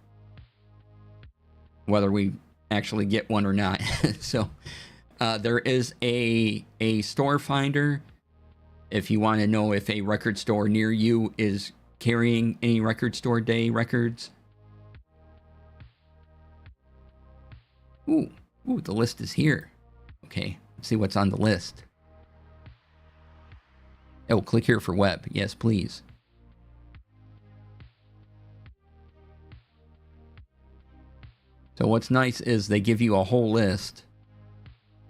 Whether we actually get one or not. So there is a store finder if you want to know if a record store near you is carrying any record store day records. Ooh, the list is here. Okay, let's see what's on the list. Oh, click here for web. Yes, please. So what's nice is they give you a whole list,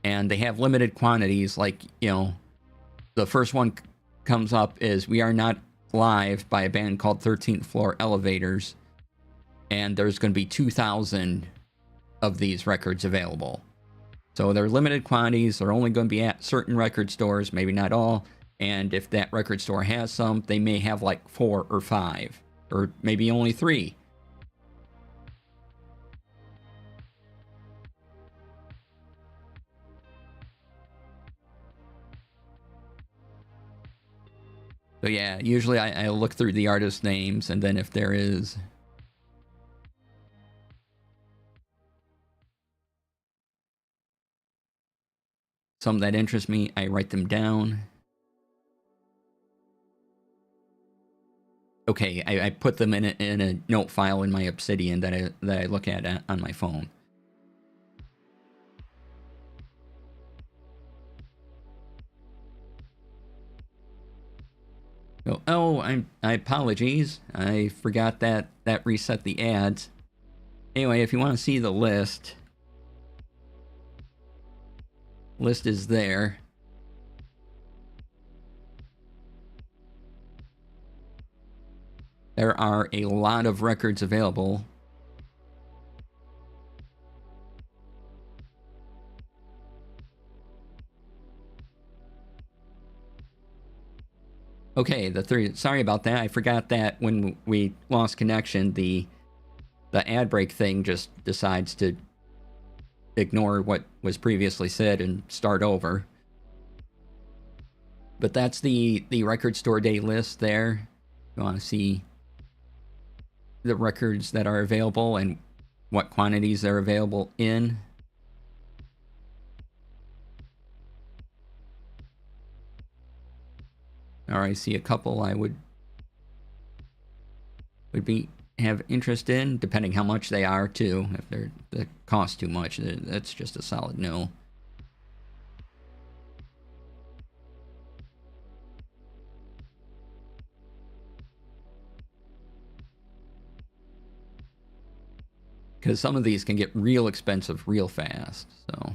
and they have limited quantities. Like, you know, the first one comes up is "We Are Not Live" by a band called 13th Floor Elevators, and there's going to be 2,000 of these records available. So they're limited quantities. They're only going to be at certain record stores, maybe not all. And if that record store has some, they may have like 4 or 5, or maybe only 3. So yeah, usually I look through the artist names, and then if there is some that interest me, I write them down. Okay, I put them in a note file in my Obsidian that I look at on my phone. So, oh, I apologies. I forgot that reset the ads. Anyway, if you want to see the list is there. There are a lot of records available. Okay, the 3. Sorry about that. I forgot that when we lost connection, the ad break thing just decides to ignore what was previously said and start over. But that's the record store day list there. You want to see the records that are available and what quantities they're available in. Or I see a couple I would have interest in, depending how much they are too. If they cost too much, that's just a solid no. Because some of these can get real expensive real fast, so.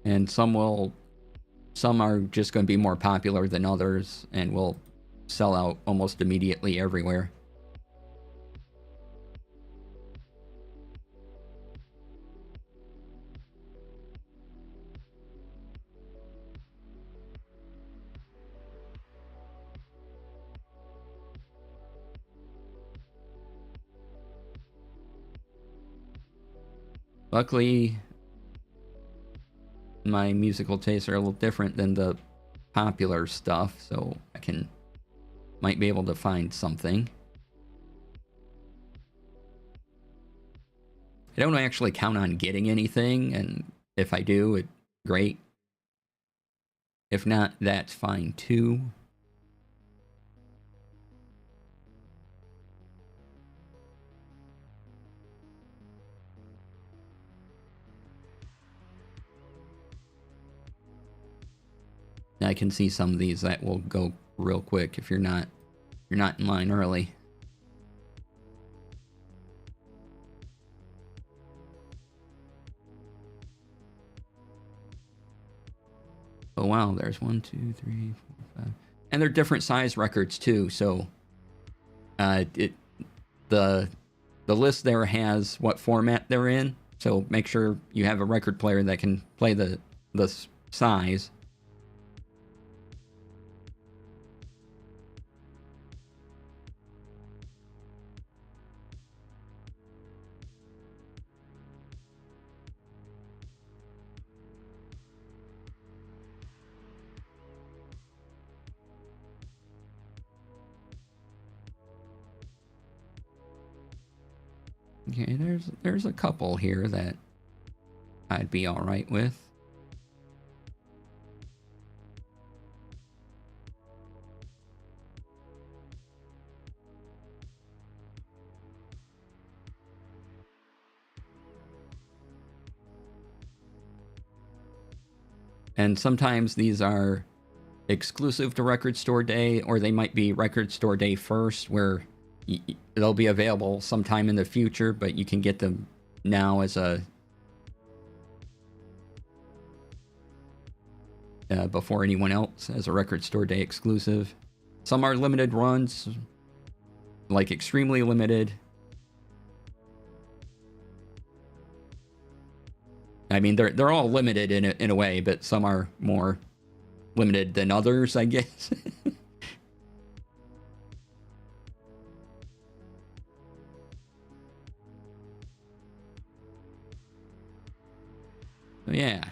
And some are just going to be more popular than others and will sell out almost immediately everywhere. Luckily, my musical tastes are a little different than the popular stuff, so I might be able to find something. I don't actually count on getting anything, and if I do, great. If not, that's fine too. I can see some of these that will go real quick if you're not in line early. Oh wow, there's 1, 2, 3, 4, 5, and they're different size records too. So, the list there has what format they're in. So make sure you have a record player that can play the size. Okay, there's a couple here that I'd be all right with. And sometimes these are exclusive to Record Store Day, or they might be Record Store Day first, where they'll be available sometime in the future, but you can get them now as a before anyone else as a Record Store Day exclusive. Some are limited runs, like extremely limited. I mean, they're all limited in a way, but some are more limited than others, I guess. So yeah,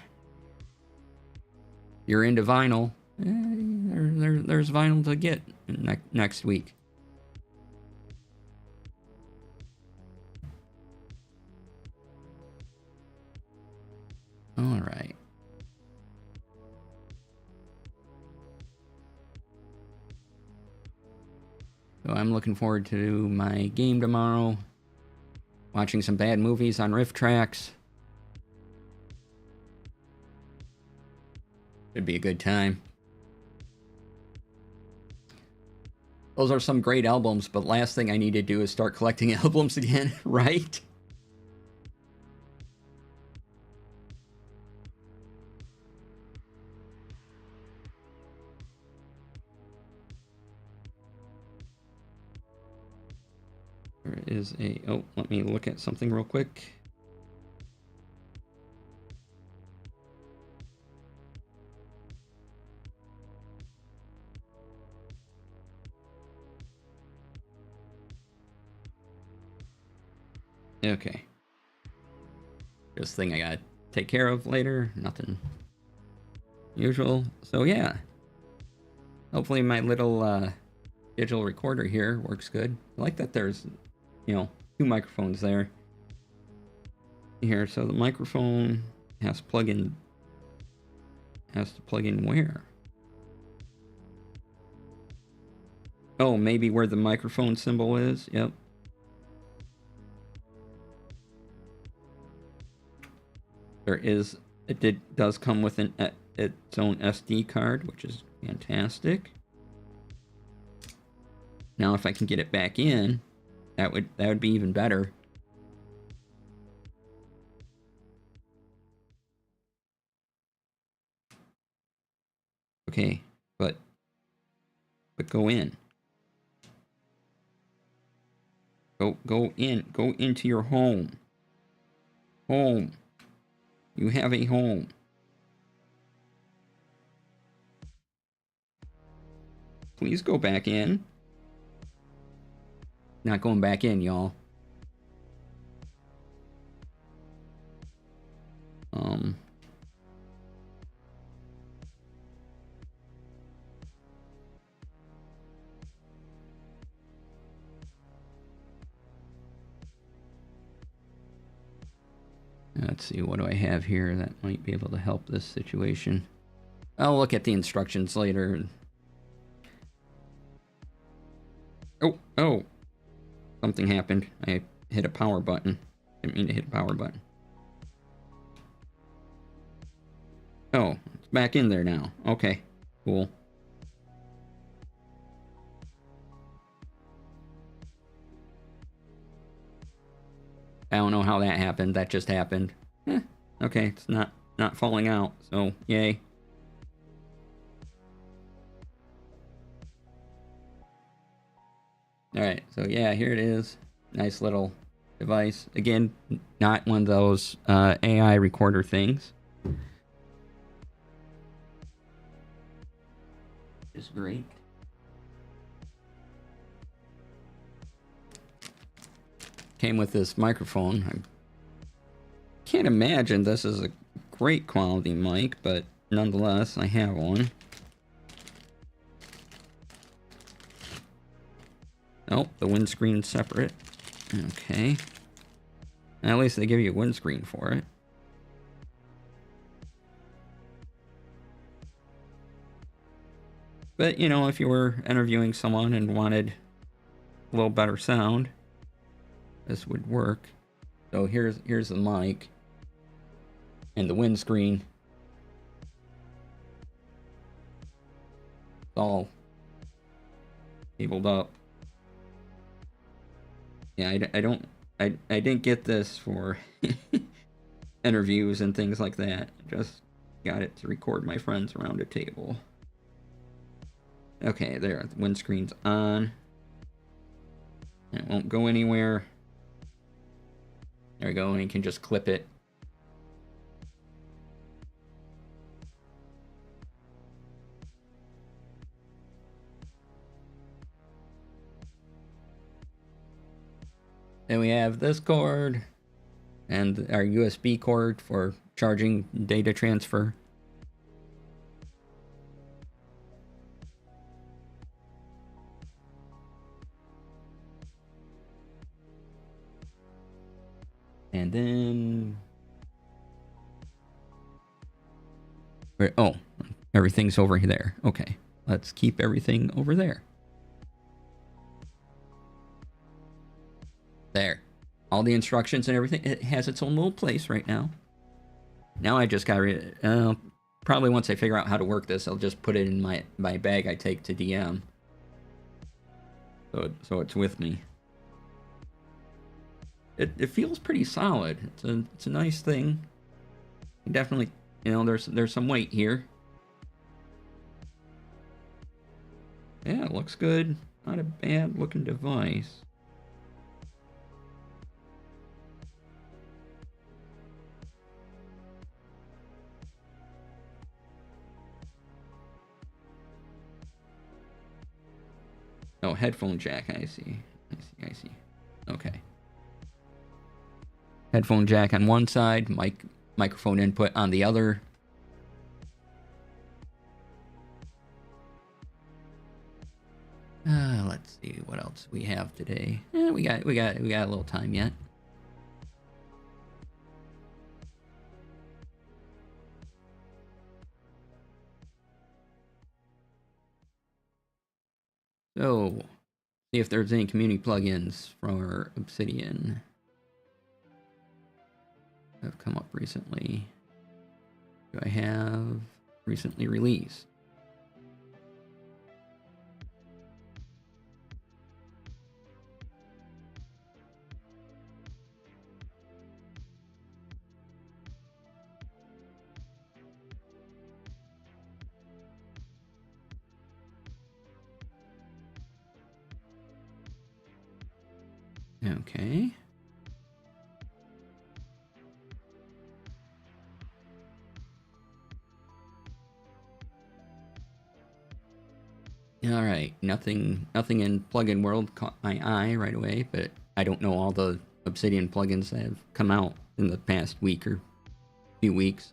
you're into vinyl. There's vinyl to get next week. All right. So I'm looking forward to my game tomorrow. Watching some bad movies on Riff Tracks. Should be a good time. Those are some great albums, but last thing I need to do is start collecting albums again, right? There is a... Oh, let me look at something real quick. Okay. Just thing I gotta take care of later. Nothing usual. So yeah. Hopefully my little digital recorder here works good. I like that there's, you know, two microphones there. Here, so the microphone has to plug in where? Oh, maybe where the microphone symbol is. Yep. It does come with its own SD card, which is fantastic. Now if I can get it back in, that would be even better. Okay, but go in. Go in. Go into your home. Home. You have a home. Please go back in. Not going back in, y'all. Let's see, what do I have here that might be able to help this situation? I'll look at the instructions later. Oh. Something happened. I hit a power button. Didn't mean to hit a power button. Oh, it's back in there now. Okay, cool. I don't know how that happened. That just happened. Okay, it's not falling out, so yay. Alright, so yeah, here it is. Nice little device. Again, not one of those AI recorder things. Is great. Came with this microphone. I can't imagine this is a great quality mic, but nonetheless, I have one. Oh, the windscreen's separate. Okay. At least they give you a windscreen for it. But, you know, if you were interviewing someone and wanted a little better sound, this would work. So here's the mic and the windscreen. It's all cabled up. Yeah, I didn't get this for interviews and things like that. Just got it to record my friends around a table. Okay, there, the windscreen's on. It won't go anywhere. There we go, and you can just clip it. Then we have this cord and our USB cord for charging data transfer. And then... oh, everything's over there. Okay, let's keep everything over there. There. All the instructions and everything. It has its own little place right now. Now I just got probably once I figure out how to work this, I'll just put it in my bag I take to DM. So it's with me. It feels pretty solid. It's a nice thing. Definitely, you know, there's some weight here. Yeah, it looks good. Not a bad looking device. Oh, headphone jack, I see. I see. Okay. Headphone jack on one side, microphone input on the other. Let's see what else we have today. We got a little time yet. So, see if there's any community plugins for Obsidian that have come up recently. Do I have recently released? Okay. All right, nothing in plugin world caught my eye right away, but I don't know all the Obsidian plugins that have come out in the past week or few weeks.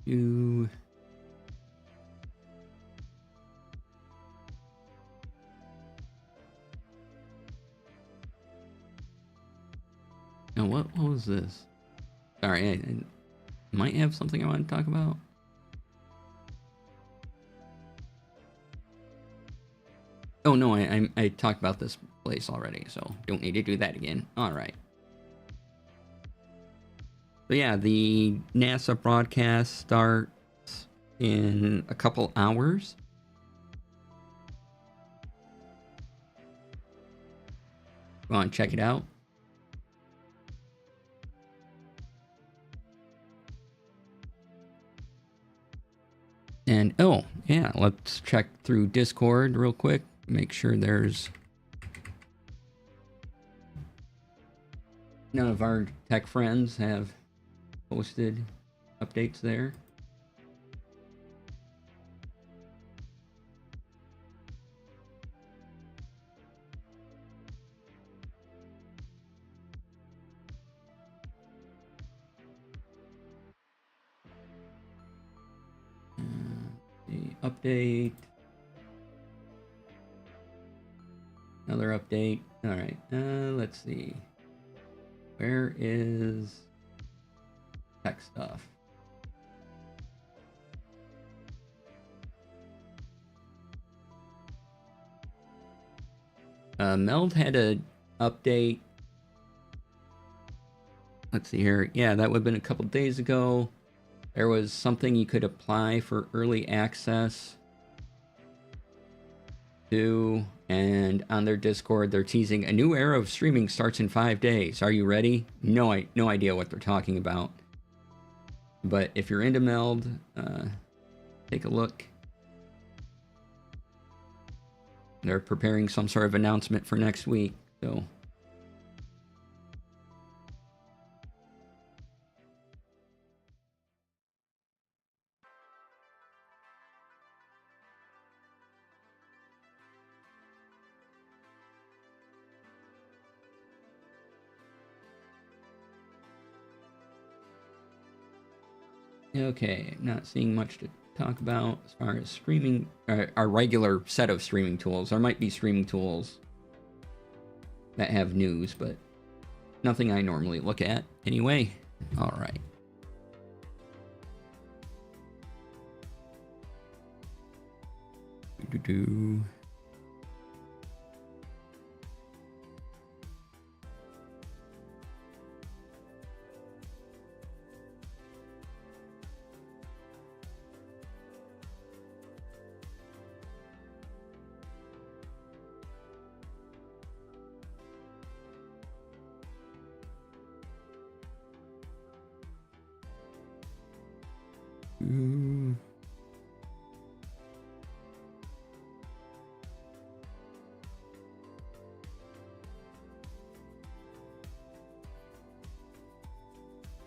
You... Oh, what was this? Sorry, I might have something I want to talk about. Oh no, I talked about this place already, so don't need to do that again. All right. So yeah, the NASA broadcast starts in a couple hours. Go on, check it out. And oh yeah, let's check through Discord real quick. Make sure there's none of our tech friends have posted updates there. update. Another update. All right. Let's see. Where is tech stuff? Meld had a update. Let's see here. Yeah, that would have been a couple days ago. There was something you could apply for early access to, and on their Discord, they're teasing a new era of streaming starts in 5 days. Are you ready? No idea what they're talking about. But if you're into Meld, take a look. They're preparing some sort of announcement for next week, so. Okay, not seeing much to talk about as far as streaming, our regular set of streaming tools. There might be streaming tools that have news, but nothing I normally look at anyway. All right.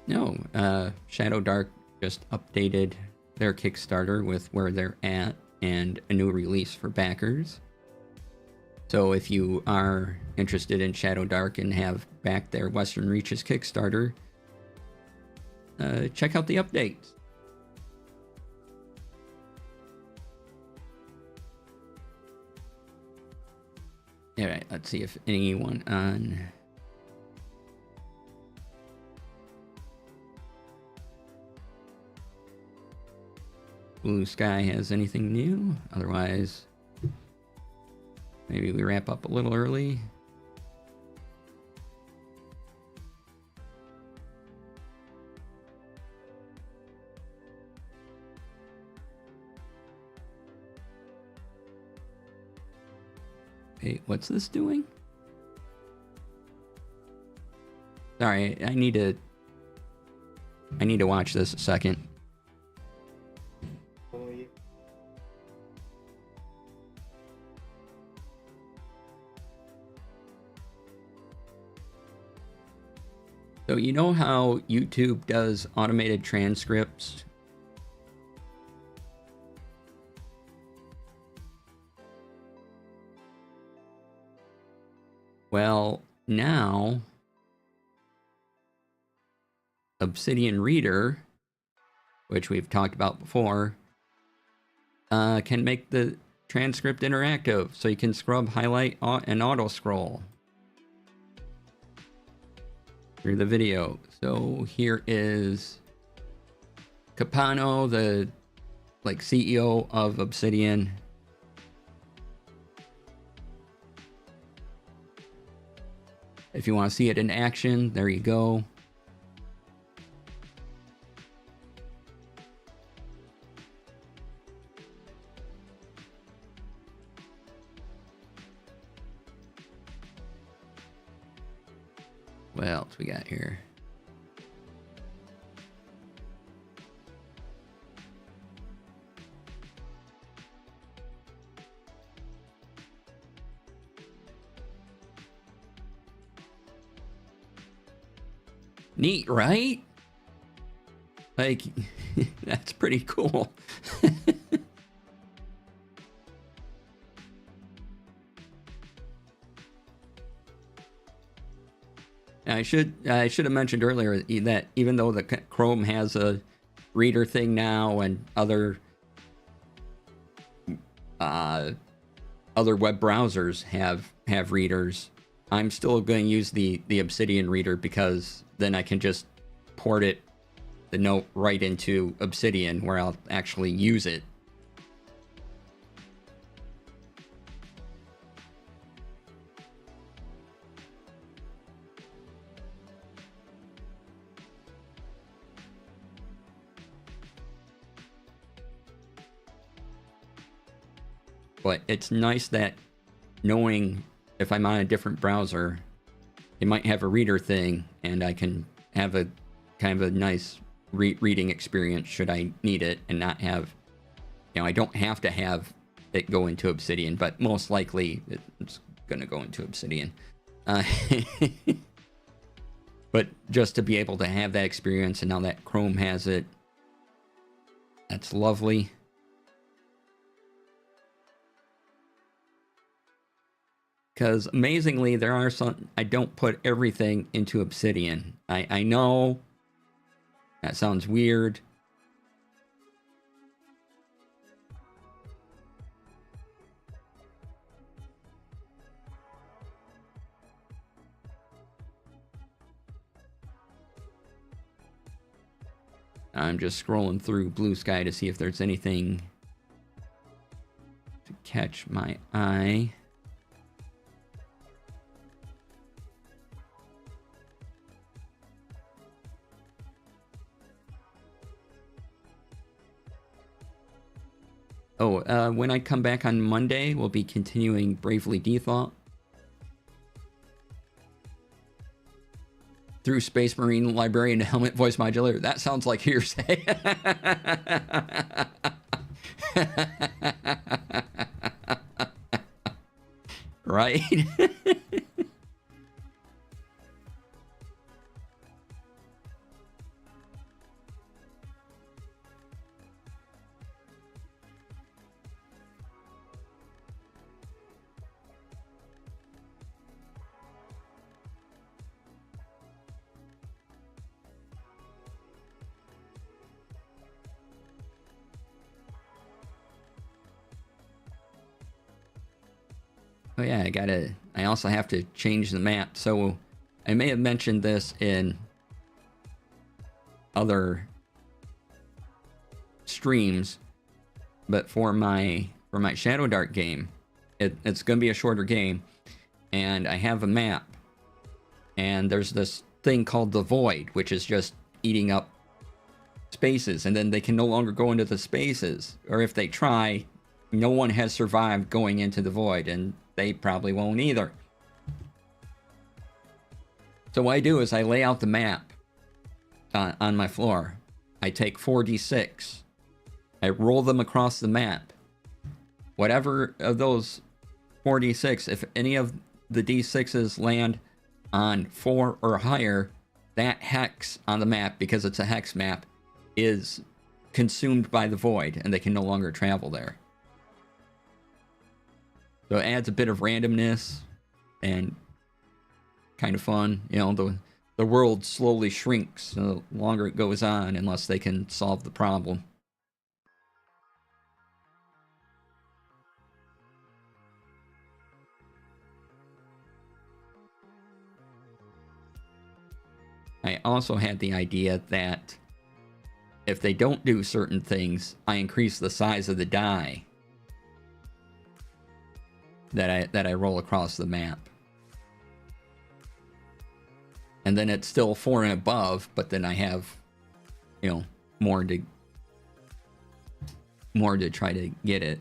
No, Shadow Dark just updated their Kickstarter with where they're at and a new release for backers. So if you are interested in Shadow Dark and have backed their Western Reaches Kickstarter, check out the updates. All right, let's see if anyone on Blue Sky has anything new. Otherwise, maybe we wrap up a little early. Wait, what's this doing? Sorry, I need to watch this a second. So you know how YouTube does automated transcripts? Well, now Obsidian Reader, which we've talked about before, can make the transcript interactive, so you can scrub, highlight, and auto scroll through the video. So here is Capano, the CEO of Obsidian. If you want to see it in action, there you go. What else we got here? Neat, right? Like, that's pretty cool. I should have mentioned earlier that even though the Chrome has a reader thing now and other other web browsers have readers. I'm still going to use the Obsidian reader because then I can just port it, the note, right into Obsidian where I'll actually use it. But it's nice that knowing if I'm on a different browser, it might have a reader thing, and I can have a kind of a nice reading experience should I need it, and not have, you know, I don't have to have it go into Obsidian, but most likely it's going to go into Obsidian. But just to be able to have that experience, and now that Chrome has it, that's lovely. Because amazingly, there are some, I don't put everything into Obsidian. I know that sounds weird. I'm just scrolling through Blue Sky to see if there's anything to catch my eye. Oh, when I come back on Monday, we'll be continuing Bravely Default through Space Marine Librarian Helmet Voice Modulator. That sounds like hearsay. Right? Oh yeah, I also have to change the map. So I may have mentioned this in other streams, but for my Shadow Dart game, it's going to be a shorter game, and I have a map, and there's this thing called the Void, which is just eating up spaces, and then they can no longer go into the spaces, or if they try, no one has survived going into the Void, and they probably won't either. So what I do is I lay out the map on my floor. I take 4d6. I roll them across the map. Whatever of those 4d6, if any of the d6s land on 4 or higher, that hex on the map, because it's a hex map, is consumed by the Void, and they can no longer travel there. So it adds a bit of randomness and kind of fun. You know, the world slowly shrinks the longer it goes on, unless they can solve the problem. I also had the idea that if they don't do certain things, I increase the size of the die that I roll across the map. And then it's still 4 and above, but then I have, you know, more to try to get it.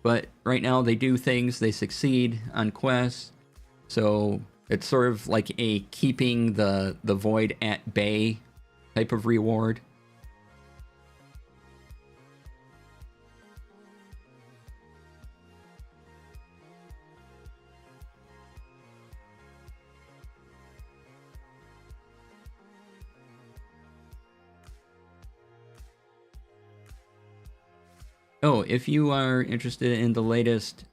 But right now they do things, they succeed on quests, so it's sort of like a keeping the Void at bay type of reward. Oh, if you are interested in the latest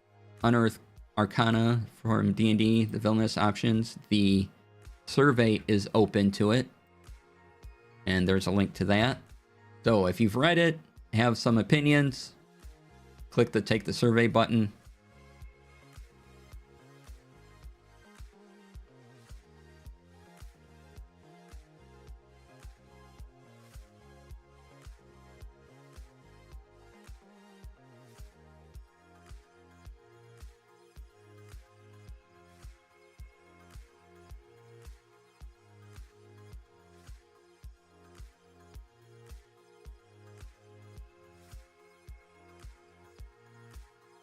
Unearthed Arcana from D&D, the Villainous options, the survey is open to it. and there's a link to that. So if you've read it, have some opinions, click the Take the Survey button.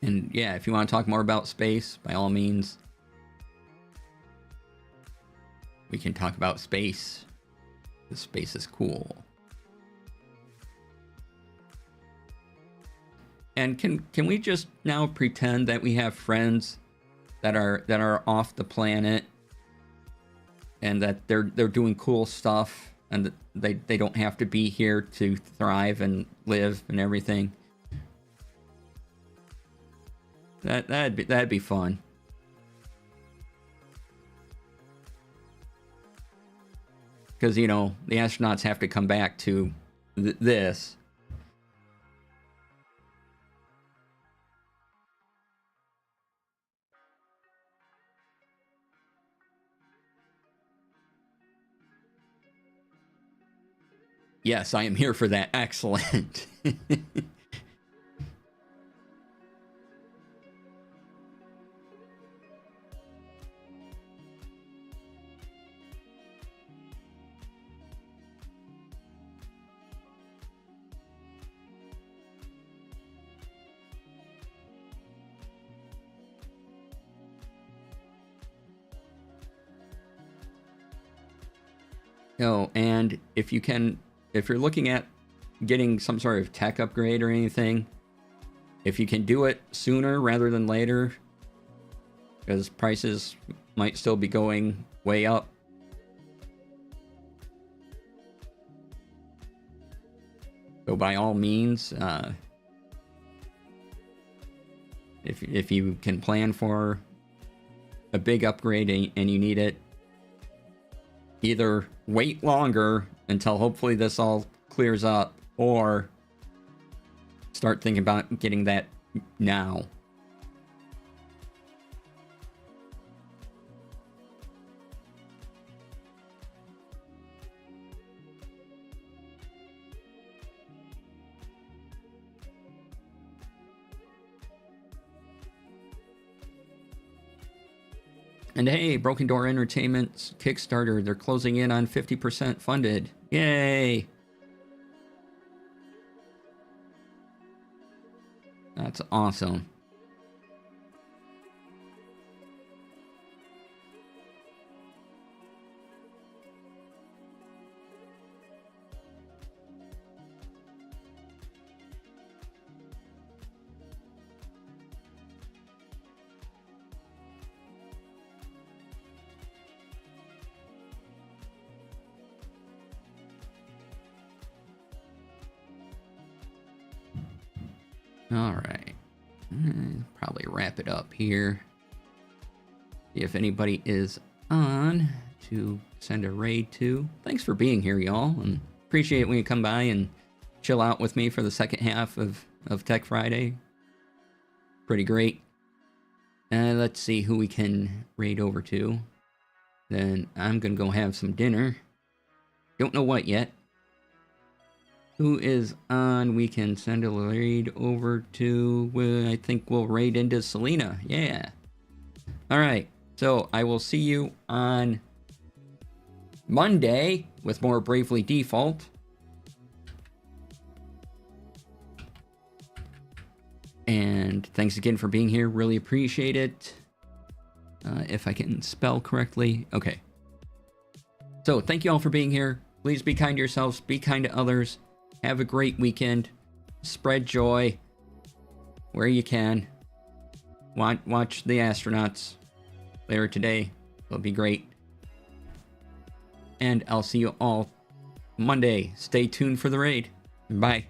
And yeah, if you want to talk more about space, by all means, we can talk about space. The space is cool. And can we just now pretend that we have friends that are off the planet and that they're doing cool stuff and that they don't have to be here to thrive and live and everything? That'd be fun. Because, you know, the astronauts have to come back to this. Yes, I am here for that. Excellent. Oh, and if you're looking at getting some sort of tech upgrade or anything, if you can do it sooner rather than later, because prices might still be going way up. So by all means, if you can plan for a big upgrade and you need it, either wait longer until hopefully this all clears up, or start thinking about getting that now. And hey, Broken Door Entertainment's Kickstarter, they're closing in on 50% funded. Yay! That's awesome. All right, probably wrap it up here. See if anybody is on to send a raid to. Thanks for being here, y'all, and appreciate when you come by and chill out with me for the second half of Tech Friday. Pretty great. Let's see who we can raid over to. Then I'm gonna go have some dinner. Don't know what yet. Who is on? We can send a raid over to, I think we'll raid into Selena. Yeah. All right. So I will see you on Monday with more Bravely Default. And thanks again for being here. Really appreciate it. If I can spell correctly. Okay. So thank you all for being here. Please be kind to yourselves. Be kind to others. Have a great weekend. Spread joy where you can. Watch the astronauts later today. It'll be great. And I'll see you all Monday. Stay tuned for the raid. Bye.